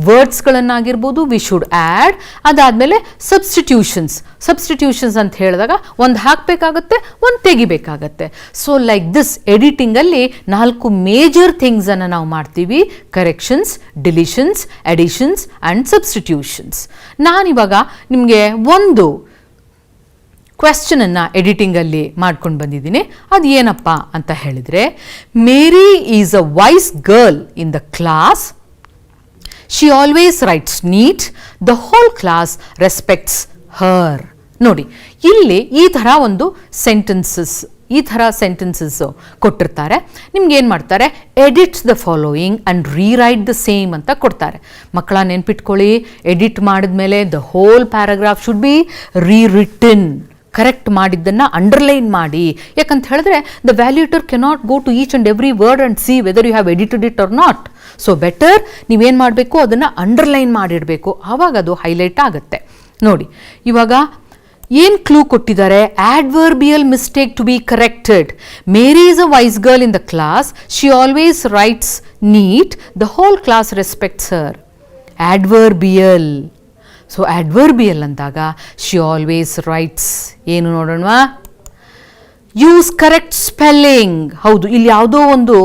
ವರ್ಡ್ಸ್ಗಳನ್ನಾಗಿರ್ಬೋದು, ವಿ ಶುಡ್ ಆ್ಯಡ್. ಅದಾದಮೇಲೆ ಸಬ್ಸ್ಟಿಟ್ಯೂಷನ್ಸ್ ಅಂತ ಹೇಳಿದಾಗ ಒಂದು ಹಾಕಬೇಕಾಗತ್ತೆ, ಒಂದು ತೆಗಿಬೇಕಾಗತ್ತೆ. ಸೊ ಲೈಕ್ ದಿಸ್ ಎಡಿಟಿಂಗಲ್ಲಿ 4 ಮೇಜರ್ ಥಿಂಗ್ಸನ್ನು ನಾವು ಮಾಡ್ತೀವಿ: corrections, deletions, additions and substitutions. ನಾನಿವಾಗ ನಿಮಗೆ ಒಂದು ಕ್ವೆಶ್ಚನನ್ನು ಎಡಿಟಿಂಗಲ್ಲಿ ಮಾಡ್ಕೊಂಡು ಬಂದಿದ್ದೀನಿ. ಅದು ಏನಪ್ಪ ಅಂತ ಹೇಳಿದರೆ, Mary is a wise girl in the class. She always writes neat. The whole class respects her. ನೋಡಿ, ಇಲ್ಲಿ ಈ ಥರ ಒಂದು ಸೆಂಟೆನ್ಸಸ್ ಕೊಟ್ಟಿರ್ತಾರೆ. ನಿಮ್ಗೆ ಏನು ಮಾಡ್ತಾರೆ, edit the following and rewrite the same ಅಂತ ಕೊಡ್ತಾರೆ. ಮಕ್ಕಳ ನೆನ್ಪಿಟ್ಕೊಳ್ಳಿ, ಎಡಿಟ್ ಮಾಡಿದ್ಮೇಲೆ the whole paragraph should be rewritten. Correct ಮಾಡಿದ್ದನ್ನು ಅಂಡರ್ಲೈನ್ ಮಾಡಿ. ಯಾಕಂತ ಹೇಳಿದ್ರೆ the valuator cannot go to each and every word and see whether you have edited it or not. So better ನೀವೇನು ಮಾಡಬೇಕು, ಅದನ್ನು ಅಂಡರ್ಲೈನ್ ಮಾಡಿಡಬೇಕು, ಆವಾಗ ಅದು ಹೈಲೈಟ್ ಆಗುತ್ತೆ. ನೋಡಿ, ಇವಾಗ ಏನು ಕ್ಲೂ ಕೊಟ್ಟಿದ್ದಾರೆ, adverbial mistake to be corrected. Mary is a wise girl in the class. She always writes neat. The whole class respects her. Adverbial. So adverbial ಅಂದಾಗ ಶಿ ಆಲ್ವೇಸ್ ರೈಟ್ಸ್. ಏನು ನೋಡೋಣವಾ, use correct spelling. ಹೌದು, ಇಲ್ಲಿ ಯಾವುದೋ ಒಂದು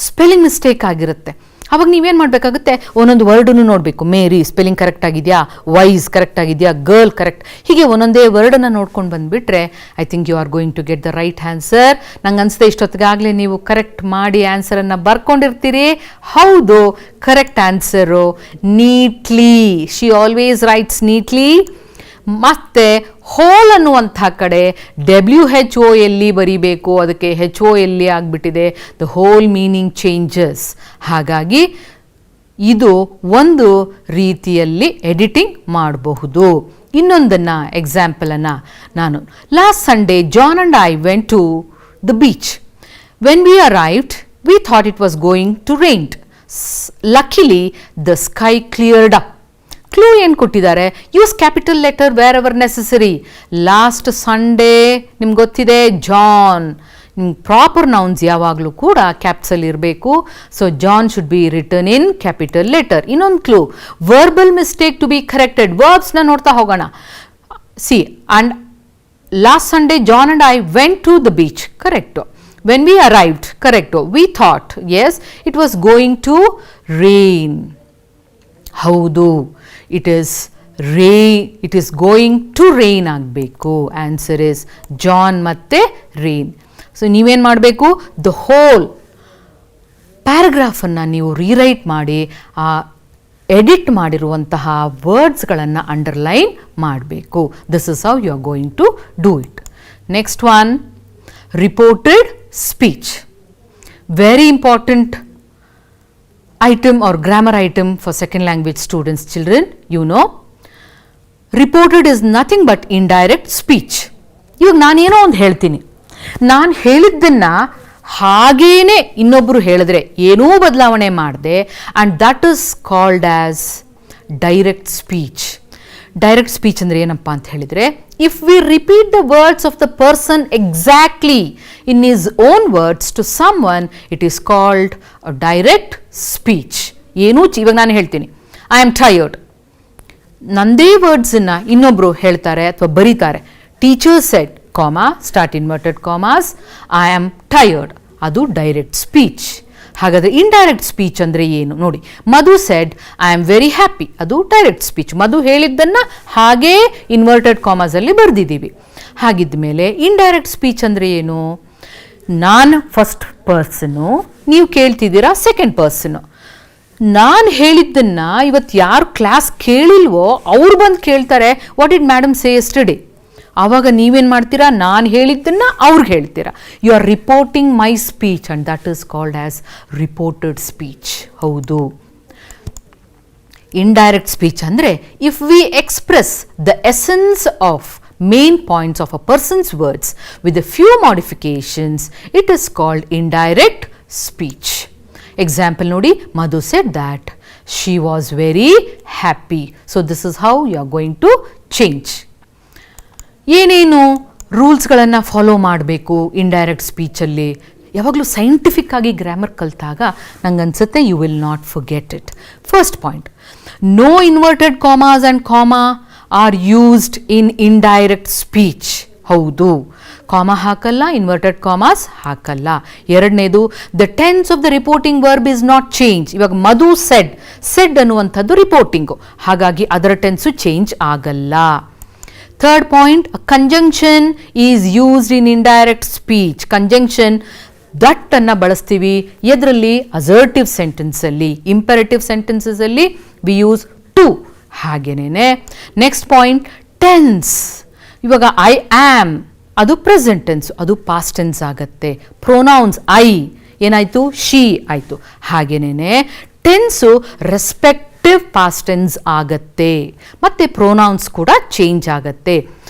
spelling mistake ಆಗಿರುತ್ತೆ. ಅವಾಗ ನೀವೇನು ಮಾಡಬೇಕಾಗುತ್ತೆ, ಒಂದೊಂದು ವರ್ಡನ್ನು ನೋಡಬೇಕು. ಮೇರಿ ಸ್ಪೆಲ್ಲಿಂಗ್ ಕರೆಕ್ಟ್ ಆಗಿದೆಯಾ, ವೈಸ್ ಕರೆಕ್ಟ್ ಆಗಿದೆಯಾ, ಗರ್ಲ್ ಕರೆಕ್ಟ್, ಹೀಗೆ ಒಂದೊಂದೇ ವರ್ಡನ್ನು ನೋಡ್ಕೊಂಡು ಬಂದುಬಿಟ್ರೆ I think you are going to get the right answer. ನಂಗೆ ಅನಿಸುತ್ತೆ ಇಷ್ಟೊತ್ತಿಗಾಗಲೇ ನೀವು ಕರೆಕ್ಟ್ ಮಾಡಿ ಆನ್ಸರನ್ನು ಬರ್ಕೊಂಡಿರ್ತೀರಿ. ಹೌದು, correct answer neatly. She always writes neatly. ಮತ್ತು ಹೋಲ್ ಅನ್ನುವಂಥ ಕಡೆ WHOL ಬರೀಬೇಕು, ಅದಕ್ಕೆ HOL ಆಗಿಬಿಟ್ಟಿದೆ. The whole meaning changes. ಹಾಗಾಗಿ ಇದು ಒಂದು ರೀತಿಯಲ್ಲಿ ಎಡಿಟಿಂಗ್ ಮಾಡಬಹುದು. ಇನ್ನೊಂದನ್ನು ಎಕ್ಸಾಂಪಲನ್ನು ನಾನು, last Sunday John and I went to the beach. When we arrived we thought it was going to rain. Luckily the sky cleared up. Clue ಏನು ಕೊಟ್ಟಿದ್ದಾರೆ, use capital letter wherever necessary. Last Sunday ನಿಮ್ಗೆ ಗೊತ್ತಿದೆ John. ನಿಮ್ಗೆ proper nouns ಯಾವಾಗಲೂ ಕೂಡ ಕ್ಯಾಪ್ಸಲ್ಲಿ ಇರಬೇಕು. So John should be written in capital letter. ಇನ್ನೊಂದು clue, verbal mistake to be corrected. ವರ್ಬ್ಸ್ನ ನೋಡ್ತಾ ಹೋಗೋಣ. See, and last Sunday John and I went to the beach. Correct. When we arrived, correct. We thought, yes, it was going to rain. ಹೌದು, it is going to rain ಆಗಬೇಕು. Answer is John ಮತ್ತು rain. So ನೀವೇನು ಮಾಡಬೇಕು, the whole ಪ್ಯಾರಾಗ್ರಾಫನ್ನು ನೀವು rewrite ಮಾಡಿ ಆ edit ಮಾಡಿರುವಂತಹ ವರ್ಡ್ಸ್ಗಳನ್ನು ಅಂಡರ್ಲೈನ್ ಮಾಡಬೇಕು. This is how you are going to do it. Next one, reported speech. Very important item or grammar item for second language students, children. You know, reported is nothing but indirect speech. ಇವಾಗ ನಾನೇನೋ ಒಂದು ಹೇಳ್ತೀನಿ, ನಾನು ಹೇಳಿದ್ದನ್ನು ಹಾಗೇನೆ ಇನ್ನೊಬ್ಬರು ಹೇಳಿದ್ರೆ ಏನೂ ಬದಲಾವಣೆ ಮಾಡಿದೆ, and that is called as direct speech. Direct speech ಅಂದರೆ ಏನಪ್ಪ ಅಂತ ಹೇಳಿದರೆ, if we repeat the words of the person exactly in his own words to someone, it is called a direct speech. ಇವಾಗ ನಾನು ಹೇಳ್ತೀನಿ, I am tired. ನಂದೇ ವರ್ಡ್ಸನ್ನು ಇನ್ನೊಬ್ಬರು ಹೇಳ್ತಾರೆ ಅಥವಾ ಬರೀತಾರೆ. Teacher said, comma, start inverted commas, I am tired. ಅದು direct speech. ಹಾಗಾದರೆ ಇಂಡೈರೆಕ್ಟ್ ಸ್ಪೀಚ್ ಅಂದರೆ ಏನು ನೋಡಿ. Madhu said, I am very happy. ಅದು ಡೈರೆಕ್ಟ್ ಸ್ಪೀಚ್. ಮಧು ಹೇಳಿದ್ದನ್ನು ಹಾಗೇ ಇನ್ವರ್ಟೆಡ್ ಕಾಮಾಸಲ್ಲಿ ಬರೆದಿದ್ದೀವಿ. ಹಾಗಿದ್ದ ಮೇಲೆ ಇಂಡೈರೆಕ್ಟ್ ಸ್ಪೀಚ್ ಅಂದರೆ ಏನು, ನಾನು ಫಸ್ಟ್ ಪರ್ಸನು, ನೀವು ಕೇಳ್ತಿದ್ದೀರಾ ಸೆಕೆಂಡ್ ಪರ್ಸನು. ನಾನು ಹೇಳಿದ್ದನ್ನು ಇವತ್ತು ಯಾರು ಕ್ಲಾಸ್ ಕೇಳಿಲ್ವೋ ಅವ್ರು ಬಂದು ಕೇಳ್ತಾರೆ, what did madam say yesterday. ಆವಾಗ ನೀವೇನು ಮಾಡ್ತೀರಾ, ನಾನು ಹೇಳಿದ್ದನ್ನು ಅವ್ರಿಗೆ ಹೇಳ್ತೀರಾ. You are reporting my speech and that is called as reported speech. ಹೌದು. ಇಂಡೈರೆಕ್ಟ್ ಸ್ಪೀಚ್ ಅಂದರೆ if we express the essence of main points of a person's words with a few modifications, it is called indirect speech. Example nodi, Madhu said that she was very happy. So this is how you are going to change. ಏನೇನು ರೂಲ್ಸ್ಗಳನ್ನು follow ಮಾಡಬೇಕು indirect ಸ್ಪೀಚಲ್ಲಿ? ಯಾವಾಗಲೂ scientific ಆಗಿ grammar ಕಲಿತಾಗ ನಂಗನ್ಸುತ್ತೆ you will not forget it. First point, no inverted commas and comma are used in indirect speech. ಹೌದು, comma ಹಾಕಲ್ಲ, inverted commas ಹಾಕಲ್ಲ. ಎರಡನೇದು, the tense of the reporting verb is not change. ಇವಾಗ Madhu said, said ಅನ್ನುವಂಥದ್ದು reporting, ಹಾಗಾಗಿ ಅದರ tense change ಆಗಲ್ಲ. Third point, conjunction is used in indirect speech. Conjunction that ಅನ್ನು ಬಳಸ್ತೀವಿ ಎದರಲ್ಲಿ? ಅಸರ್ಟಿವ್ ಸೆಂಟೆನ್ಸಲ್ಲಿ. ಇಂಪೆರೇಟಿವ್ ಸೆಂಟೆನ್ಸಸಲ್ಲಿ ವಿ ಯೂಸ್ ಟು. ಹಾಗೇನೆ ನೆಕ್ಸ್ಟ್ ಪಾಯಿಂಟ್, ಟೆನ್ಸ್. ಇವಾಗ ಐ ಆಮ್ ಅದು ಪ್ರೆಸೆಂಟ್ ಟೆನ್ಸ್, ಅದು ಪಾಸ್ಟ್ ಟೆನ್ಸ್ ಆಗುತ್ತೆ. ಪ್ರೊನೌನ್ಸ್ ಐ ಏನಾಯಿತು? ಶಿ ಆಯಿತು. ಹಾಗೇನೆ ಟೆನ್ಸು ರೆಸ್ಪೆಕ್ಟಿವ್ ಪಾಸ್ಟ್ ಟೆನ್ಸ್ ಆಗತ್ತೆ, ಮತ್ತು ಪ್ರೊನೌನ್ಸ್ ಕೂಡ ಚೇಂಜ್ ಆಗತ್ತೆ.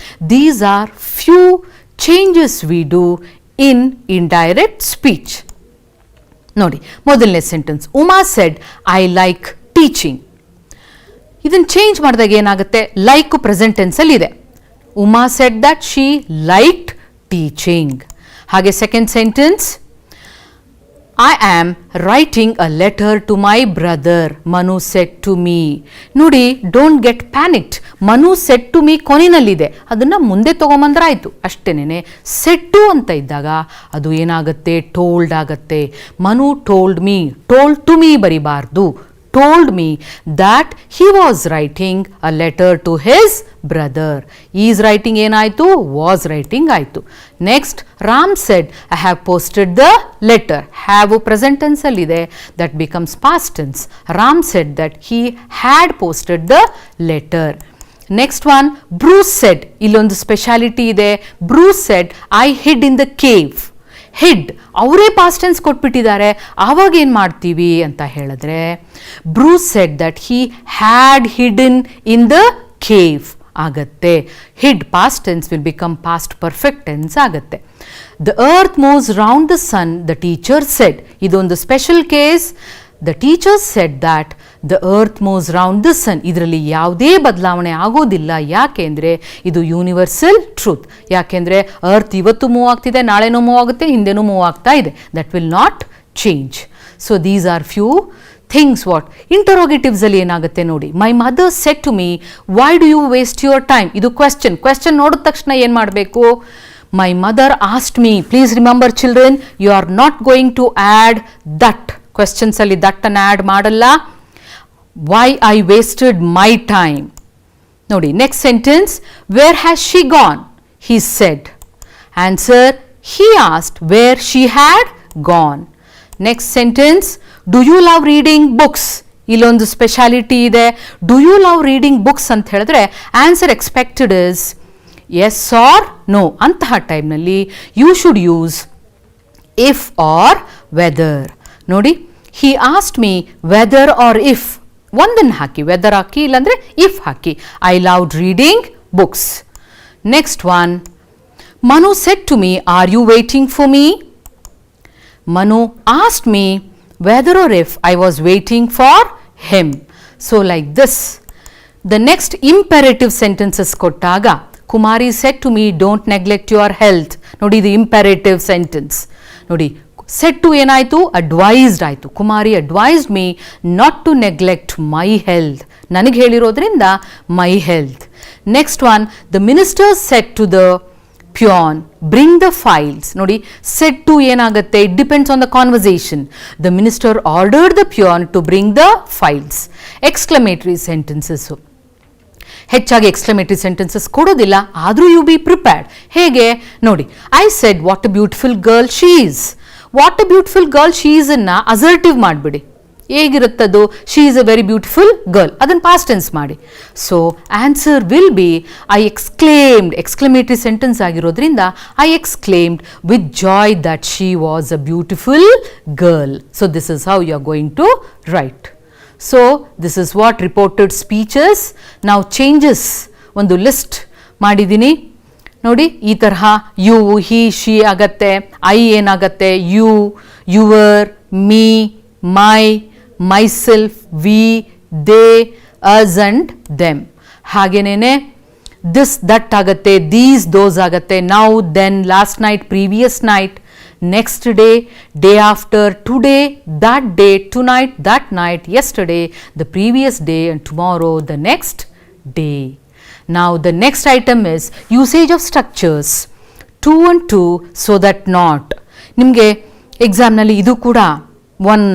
These are few changes we do in indirect speech. ನೋಡಿ, ಮೊದಲನೇ sentence, Uma said I like teaching. ಇದನ್ನು ಚೇಂಜ್ ಮಾಡಿದಾಗ ಏನಾಗುತ್ತೆ? ಲೈಕ್ ಪ್ರೆಸೆಂಟ್ ಟೆನ್ಸಲ್ಲಿ ಇದೆ. Uma said that she liked teaching. ಹಾಗೆ second sentence, I am writing a letter to my brother, Manu said to me. ನೋಡಿ, don't get panicked. Manu said to me ಕೊನೆಯಲ್ಲಿದೆ, ಅದನ್ನು ಮುಂದೆ ತೊಗೊಂಬಂದ್ರಾಯ್ತು ಅಷ್ಟೇನೆ. ಸೆಡ್ ಟು ಅಂತ ಇದ್ದಾಗ ಅದು ಏನಾಗುತ್ತೆ? ಟೋಲ್ಡ್ ಆಗುತ್ತೆ. Manu told me, told to me ಬರಿಬಾರ್ದು. told me that he was writing a letter to his brother. Is writing ಏನಾಯಿತು? was writing ಆಯಿತು. Next, Ram said I have posted the letter. have present tense ಅಲ್ಲಿದೆ, that becomes past tense. Ram said that he had posted the letter. Next one, Bruce said. ಇಲ್ಲೊಂದು speciality ಇದೆ. Bruce said I hid in the cave. Hid ಅವರೇ past tense ಕೊಟ್ಬಿಟ್ಟಿದ್ದಾರೆ, ಆವಾಗ ಏನು ಮಾಡ್ತೀವಿ ಅಂತ ಹೇಳಿದ್ರೆ, Bruce said that he had hidden in the cave ಆಗತ್ತೆ. Hid past tense will become past perfect tense ಆಗತ್ತೆ. The earth moves round the sun, the teacher said. ಇದೊಂದು special case. The teacher shed that the earth moves round the sun. ಇದರಲ್ಲಿ ಯಾವುದೇ ಬದಲಾವಣೆ ಆಗೋದಿಲ್ಲ. ಯಾಕೆಂದರೆ ಇದು universal truth. ಯಾಕೆಂದರೆ earth ಇವತ್ತು ಮೂವ್ ಆಗ್ತಿದೆ, ನಾಳೆನೂ ಮೂವ್ ಆಗುತ್ತೆ, ಹಿಂದೆನೂ ಮೂವ್ ಆಗ್ತಾ ಇದೆ. That will not change. So these are few things. What ಇಂಟರೋಗೇಟಿವ್ಸಲ್ಲಿ ಏನಾಗುತ್ತೆ ನೋಡಿ, my mother said to me why do you waste your time. ಇದು ಕ್ವೆಶ್ಚನ್. ಕ್ವೆಶ್ಚನ್ ನೋಡಿದ ತಕ್ಷಣ ಏನು ಮಾಡಬೇಕು? My mother asked me. Please remember children, you are not going to add that. ಕ್ವೆಶ್ಚನ್ಸಲ್ಲಿ ದಟ್ಟನ್ನು ಆ್ಯಡ್ ಮಾಡಲ್ಲ. Why I wasted my time. ನೋಡಿ, next sentence, where has she gone? He said. Answer, he asked where she had gone. Next sentence, do you love reading books? ಇಲ್ಲೊಂದು speciality ಇದೆ. Do you love reading books ಅಂತ ಹೇಳಿದ್ರೆ answer expected is yes or no. ಅಂತಹ ಟೈಮ್ನಲ್ಲಿ you should use if or whether. ನೋಡಿ, he asked me whether or if. ಒಂದನ್ನು ಹಾಕಿ, whether ಹಾಕಿ, ಇಲ್ಲಾಂದರೆ ಇಫ್ ಹಾಕಿ. I loved reading books. Next one, Manu said to me are you waiting for me? Manu asked me whether or if I was waiting for him. So like this. The next imperative sentences ಕೊಟ್ಟಾಗ, Kumari said to me don't neglect your health. ನೋಡಿ, ಇದು imperative sentence. ನೋಡಿ, said to ಏನಾಯಿತು? Advised ಆಯಿತು. Kumari advised me not to neglect my health. ನನಗೆ ಹೇಳಿರೋದ್ರಿಂದ my health. Next one, the minister shed to the peon bring the files. ನೋಡಿ, said to ಏನಾಗುತ್ತೆ? It depends on the conversation. The minister ordered the peon to bring the files. Exclamatory sentences. ಹೆಚ್ಚಾಗಿ exclamatory sentences ಕೊಡೋದಿಲ್ಲ, ಆದರೂ you be prepared. ಹೇಗೆ ನೋಡಿ, I said what a beautiful girl she is. What a beautiful girl she is ಅನ್ನ assertive ಮಾಡಿಬಿಡಿ. ಹೇಗಿರುತ್ತದು? She is a very beautiful girl. ಅದನ್ನು past tense ಮಾಡಿ. So answer will be I ಎಕ್ಸ್ಕ್ಲೇಮ್ಡ್. Exclamatory sentence ಆಗಿರೋದ್ರಿಂದ I exclaimed with joy that she was a beautiful girl. So this is how you are going to write. So this is what reported speeches. ನಾವು changes ಒಂದು list ಮಾಡಿದ್ದೀನಿ. ನೋಡಿ ಈ ತರಹ you, he, she ಆಗತ್ತೆ. I ಏನಾಗತ್ತೆ? You, your, me, my, myself, we, they, us and them. ಹಾಗೇನೇನೆ this, that ಆಗತ್ತೆ. ದೀಸ್, ದೋಸ್ ಆಗತ್ತೆ. Now, then, last night, previous night, next day, day after, today, that day, tonight, that night, yesterday, the previous day, and tomorrow, the next day. Now the next item is usage of structures, to and to, so that not. ನಿಮಗೆ ಎಕ್ಸಾಮ್ನಲ್ಲಿ ಇದು ಕೂಡ 1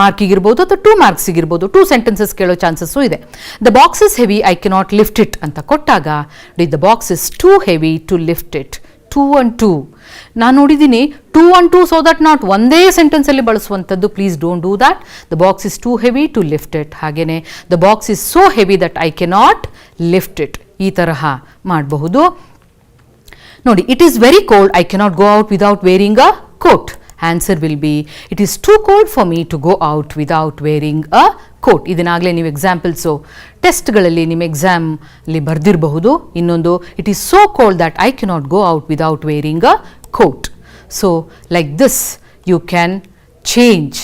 ಮಾರ್ಕಿಗಿರ್ಬೋದು ಅಥವಾ 2 ಮಾರ್ಕ್ಸಿಗಿರ್ಬೋದು, 2 sentences ಕೇಳೋ chances ಇದೆ. The box is heavy, I cannot lift it ಅಂತ ಕೊಟ್ಟಾಗ the box is too heavy to lift it. 2 and 2 ನಾನು ನೋಡಿದ್ದೀನಿ. 2 and 2 ಸೊ ದಟ್ ನಾಟ್ ಒಂದೇ ಸೆಂಟೆನ್ಸಲ್ಲಿ ಬಳಸುವಂಥದ್ದು. Please don't do that. The box is too heavy to lift it. ಹಾಗೆಯೇ the box is so heavy that I cannot lift it. ಈ ತರಹ ಮಾಡಬಹುದು. ನೋಡಿ, it is very cold, I cannot go out without wearing a coat. Answer will be it is too cold for me to go out without wearing a coat. ಇದನ್ನಾಗಲೇ ನೀವು examples ಟೆಸ್ಟ್ಗಳಲ್ಲಿ ನಿಮ್ಮ ಎಕ್ಸಾಮ್ಲಿ ಬರೆದಿರಬಹುದು. ಇನ್ನೊಂದು, it is so cold that I cannot go out without wearing a coat. So like this you can change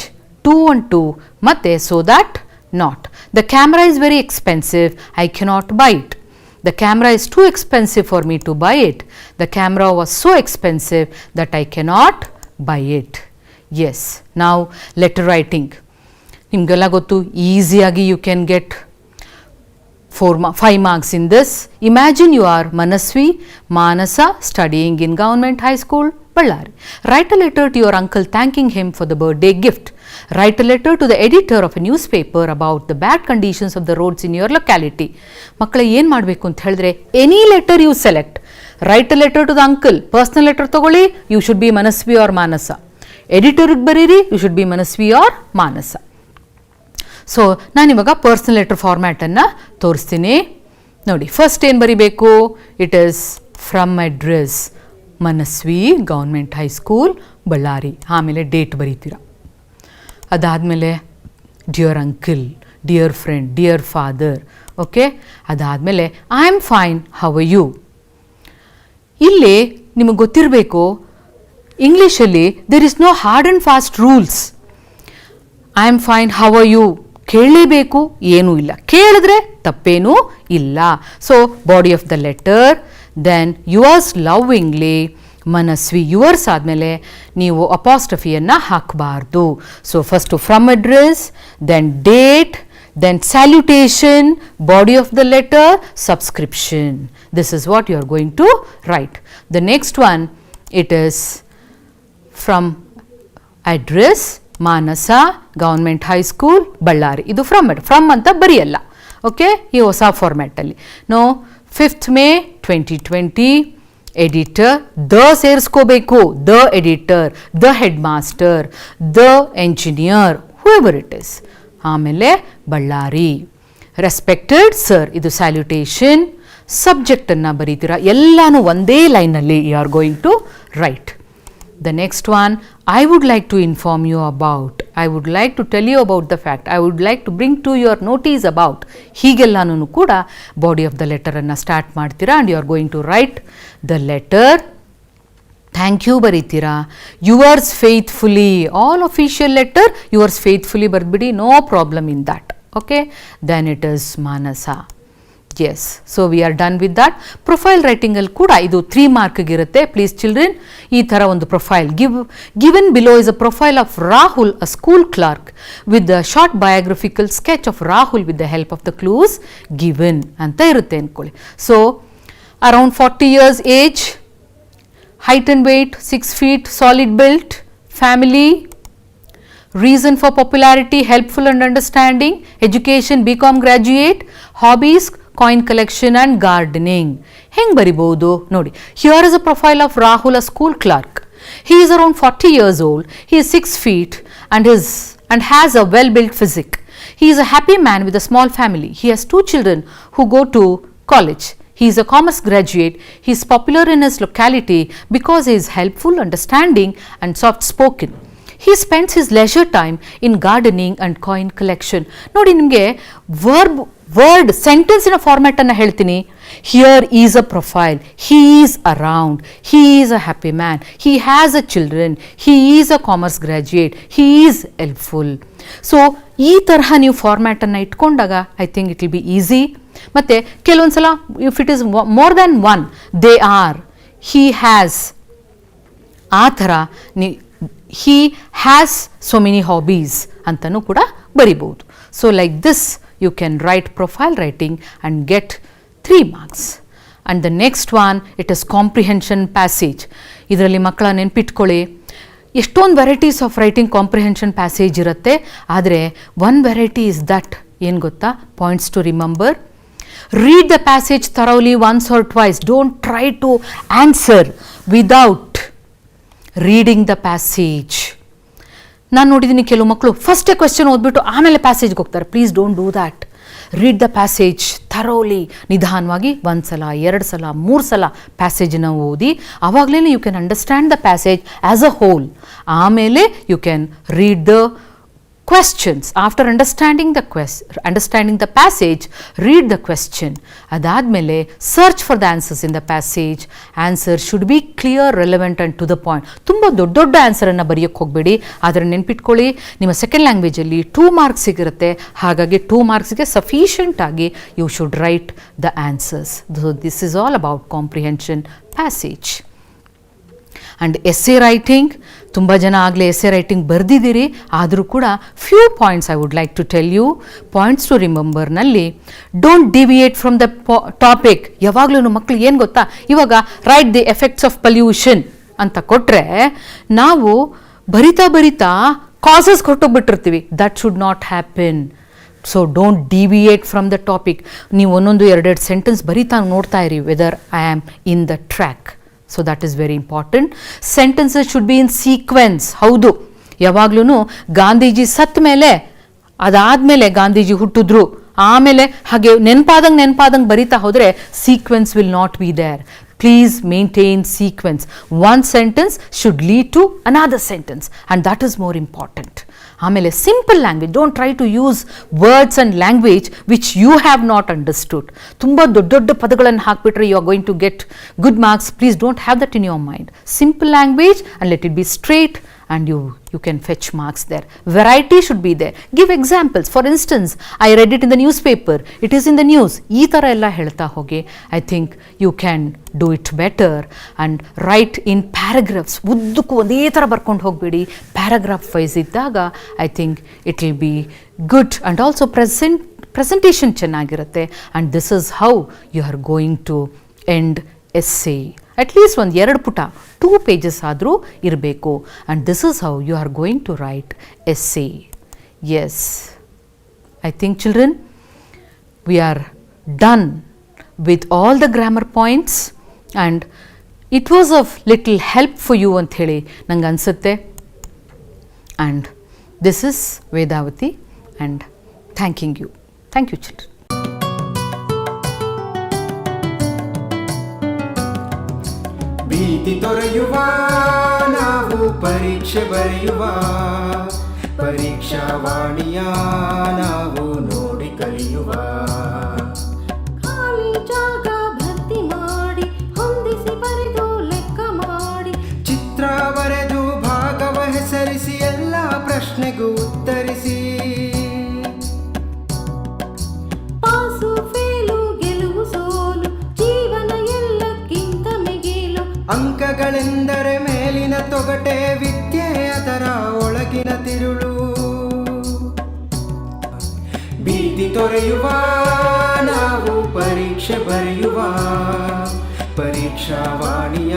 2 and 2 ಮತ್ತು so that not. The camera is very expensive, I cannot buy it. The camera is too expensive for me to buy it. The camera was so expensive that I cannot buy it. Yes. Now letter writing. ನಿಮಗೆಲ್ಲ ಗೊತ್ತು, ಈಸಿಯಾಗಿ you can get 5 marks in this. Imagine you are Manasvi Manasa studying in Government High School, Ballari. Write a letter to your uncle thanking him for the birthday gift. Write a letter to the editor of a newspaper about the bad conditions of the roads in your locality. ಮಕ್ಕಳು ಏನು ಮಾಡಬೇಕು ಅಂತ ಹೇಳಿದ್ರೆ, any letter you select. Write a letter to the uncle, personal letter ತಗೊಳ್ಳಿ, you should be Manasvi or Manasa. ಎಡಿಟರ್ಗೆ ಬರೀರಿ, you should be Manasvi or Manasa. So ನಾನಿವಾಗ personal letter ಫಾರ್ಮ್ಯಾಟನ್ನು ತೋರಿಸ್ತೀನಿ. ನೋಡಿ, ಫಸ್ಟ್ ಏನು ಬರೀಬೇಕು? It is from address Manasvi government high school Ballari. ಆಮೇಲೆ ಡೇಟ್ ಬರೀತೀರ. ಅದಾದಮೇಲೆ dear uncle, dear friend, dear father. Okay. ಅದಾದಮೇಲೆ I am fine, how are you. ಇಲ್ಲಿ ನಿಮಗೆ ಗೊತ್ತಿರಬೇಕು, ಇಂಗ್ಲೀಷಲ್ಲಿ there is no hard and fast rules. I am fine, how are you ಕೇಳಲೇಬೇಕು, ಏನೂ ಇಲ್ಲ. ಕೇಳಿದ್ರೆ ತಪ್ಪೇನೂ ಇಲ್ಲ. So body of the letter, then yours lovingly Manasvi. Yours ಆದಮೇಲೆ ನೀವು ಅಪಾಸ್ಟ್ರಫಿಯನ್ನು ಹಾಕಬಾರ್ದು. So first from address, then date, then salutation, body of the letter, subscription. This is what you are going to write. The next one, it is from address Manasa Government High School Ballari. Idu from anta bariyalla. Okay, ಈ ಹೊಸ ಫಾರ್ಮ್ಯಾಟಲ್ಲಿ. No 5th May 2020, editor the ಸೇರಿಸ್ಕೋಬೇಕು. The editor, the head master, the engineer, whoever it is. ಆಮೇಲೆ Ballari. Respected sir, ಇದು salutation. ಸಬ್ಜೆಕ್ಟನ್ನು ಬರೀತೀರಾ, ಎಲ್ಲನೂ ಒಂದೇ ಲೈನಲ್ಲಿ you are going to write. The next one, I would like to inform you about, I would like to tell you about the fact, I would like to bring to your notice about. ಹೀಗೆಲ್ಲನೂ ಕೂಡ body of the ಲೆಟರನ್ನು start ಮಾಡ್ತೀರಾ and you are going to write the letter. Thank you ಬರೀತೀರಾ. Yours faithfully, all official letter yours faithfully ಬರೆದ್ಬಿಡಿ, no problem in that. Okay. Then it is Manasa. Yes. So we are done with that. Profile ರೈಟಿಂಗಲ್ಲಿ ಕೂಡ ಇದು 3 ಮಾರ್ಕ್ಗಿರುತ್ತೆ. Please children, ಈ ಥರ ಒಂದು profile given below is a profile of Rahul, a school clerk, with the short biographical sketch of Rahul with the help of the clues given ಅಂತ ಇರುತ್ತೆ ಅಂದ್ಕೊಳ್ಳಿ. So around 40 years age, height and weight 6 feet, solid built, family, reason for popularity, helpful and understanding, education BCom graduate, hobbies coin collection and gardening. ಹೆಂಗೆ ಬರಿಬಹುದು ನೋಡಿ. Here is a profile of Rahul, a school clerk. He is around 40 years old. He is 6 feet and has a well built physique. He is a happy man with a small family. He has 2 children who go to college. He is a commerce graduate. He is popular in his locality because he is helpful, understanding and soft spoken. He spends his leisure time in gardening and coin collection. ನೋಡಿ, ನಿಮಗೆ word ಸೆಂಟೆನ್ಸಿನ ಫಾರ್ಮ್ಯಾಟನ್ನು ಹೇಳ್ತೀನಿ. Here is a profile, he is around, he is a happy man, he has a children, he is a commerce graduate, he is helpful. So ಈ ತರಹ ನೀವು ಫಾರ್ಮ್ಯಾಟನ್ನು ಇಟ್ಕೊಂಡಾಗ I think it will be easy. ಮತ್ತು ಕೆಲವೊಂದು ಸಲ if it is more than one, they are, he has, ಆ ಥರ he has so many hobbies ಅಂತಲೂ ಕೂಡ ಬರಿಬೋದು. So like this you can write profile writing and get 3 marks. And the next one it is comprehension passage. ಇದರಲ್ಲಿ ಮಕ್ಕಳ ನೆನ್ಪಿಟ್ಕೊಳ್ಳಿ, ಎಷ್ಟೊಂದು varieties of writing comprehension passage ಇರುತ್ತೆ. ಆದರೆ ಒನ್ ವೆರೈಟಿ ಇಸ್ ದಟ್, ಏನು ಗೊತ್ತಾ? Points to remember. Read the passage thoroughly once or twice. Don't try to answer without reading the passage. ನಾನು ನೋಡಿದ್ದೀನಿ ಕೆಲವು ಮಕ್ಕಳು ಫಸ್ಟೇ ಕ್ವೆಶ್ಚನ್ ಓದ್ಬಿಟ್ಟು ಆಮೇಲೆ ಪ್ಯಾಸೇಜ್ಗೆ ಹೋಗ್ತಾರೆ. Please don't do that. Read the passage thoroughly, ನಿಧಾನವಾಗಿ 1 ಸಲ 2 ಸಲ 3 ಸಲ ಪ್ಯಾಸೇಜನ್ನ ಓದಿ, ಆವಾಗಲೇ you can understand the passage as a whole. ಆಮೇಲೆ you can read the questions. After understanding the passage, read the question. Adadmele search for the answers in the passage. Answer should be clear, relevant and to the point. Tumba ದೊಡ್ಡ answer ಅನ್ನು ಬರೆಯೋಕ್ಕೆ ಹೋಗಬೇಡಿ. ಆದರೆ ನೆನ್ಪಿಟ್ಕೊಳ್ಳಿ, ನಿಮ್ಮ second ಲ್ಯಾಂಗ್ವೇಜಲ್ಲಿ 2 marks ಸಿಗಿರುತ್ತೆ. ಹಾಗಾಗಿ 2 marksಗೆ sufficient ಆಗಿ you should write the answers. This is all about comprehension passage. And essay writing, ತುಂಬ ಜನ ಆಗಲೇ ಎಸ್ಸೆ ರೈಟಿಂಗ್ ಬರೆದಿದ್ದೀರಿ. ಆದರೂ ಕೂಡ few points I would like to tell you. Points to ರಿಮೆಂಬರ್ನಲ್ಲಿ don't deviate from the topic. ಯಾವಾಗಲೂ ಮಕ್ಕಳು ಏನು ಗೊತ್ತಾ, ಇವಾಗ write the effects of pollution ಅಂತ ಕೊಟ್ಟರೆ ನಾವು ಬರಿತಾ ಕಾಸಸ್ ಕೊಟ್ಟೋಗ್ಬಿಟ್ಟಿರ್ತೀವಿ. That should not happen. So don't deviate from the topic. ನೀವು ಒಂದೊಂದು 2 ಸೆಂಟೆನ್ಸ್ ಬರಿತಾ ನೋಡ್ತಾ ಇರಿ whether I am in the track. So that is very important. Sentences should be in sequence. ಹೌದು, ಯಾವಾಗ್ಲೂ ಗಾಂಧೀಜಿ ಸತ್ತ ಮೇಲೆ, ಅದಾದಮೇಲೆ ಗಾಂಧೀಜಿ ಹುಟ್ಟಿದ್ರು, ಆಮೇಲೆ ಹಾಗೆ ನೆನಪಾದಂಗೆ ಬರಿತಾ ಹೋದರೆ sequence will not be there. Please maintain sequence. One sentence should lead to another sentence, and that is more important. ಆಮೇಲೆ simple language. Don't try to use words and language which you have not understood. ತುಂಬ ದೊಡ್ಡ ಪದಗಳನ್ನು ಹಾಕಿಬಿಟ್ರೆ you are going to get good marks. Please don't have that in your mind. Simple language and let it be straight and you can fetch marks there. Variety should be there. Give examples. For instance, I read it in the newspaper. It is in the news. ee tara ella helta hoge, I think you can do it better. And write in paragraphs. ಉದ್ದಕ್ಕೂ ಒಂದೇ ಥರ ಬರ್ಕೊಂಡು ಹೋಗಬೇಡಿ. Paragraph wise ಇದ್ದಾಗ I think it will be good. And also presentation ಚೆನ್ನಾಗಿರುತ್ತೆ. And this is how you are going to end essay. At least ಒಂದು 2 ಪುಟ 2 pages ಆದರೂ ಇರಬೇಕು. And this is how you are going to write essay. Yes, I think children we are done with all the grammar points. And it was of little help for you ಅಂತ ಹೇಳಿ ನಂಗೆ ಅನಿಸುತ್ತೆ. And this is Vedavathi and thanking you. Thank you children. ಭೀತಿ ತೊರೆಯುವ ನಾವು ಪರೀಕ್ಷೆ ಬರೆಯುವ, ಪರೀಕ್ಷಾವಾಣಿಯ ನಾವು ನೋಡಿ ಕಲಿಯುವ. ಖಾಲಿ ಜಾಗ ಭರ್ತಿ ಮಾಡಿ ಹೊಂದಿಸಿ ಬರೆದು ಲೆಕ್ಕ ಮಾಡಿ, ಚಿತ್ರ ಬರೆದು ಭಾಗವ ಹೆಸರಿಸಿ ಎಲ್ಲ ಪ್ರಶ್ನೆಗೂ ಉತ್ತರಿಸಿ. ಪಾಸು ಫೇಲು ಗೆಲುವು ಸೋಲು ಜೀವನ ಎಲ್ಲಕ್ಕಿಂತ ಮಿಗಿಲು. ಅಂಕಗಳೆಂದರೆ ಮೇಲಿನ ತೊಗಟೆ, ವಿದ್ಯೆ ಅದರ ಒಳಗಿನ ತಿರುಳು. ಭೀತಿ ತೊರೆಯುವ ನಾವು ಪರೀಕ್ಷೆ ಬರೆಯುವ, ಪರೀಕ್ಷಾವಾಣಿಯ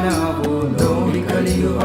ನಾವು ನೋಡಿ ಕಲಿಯುವ.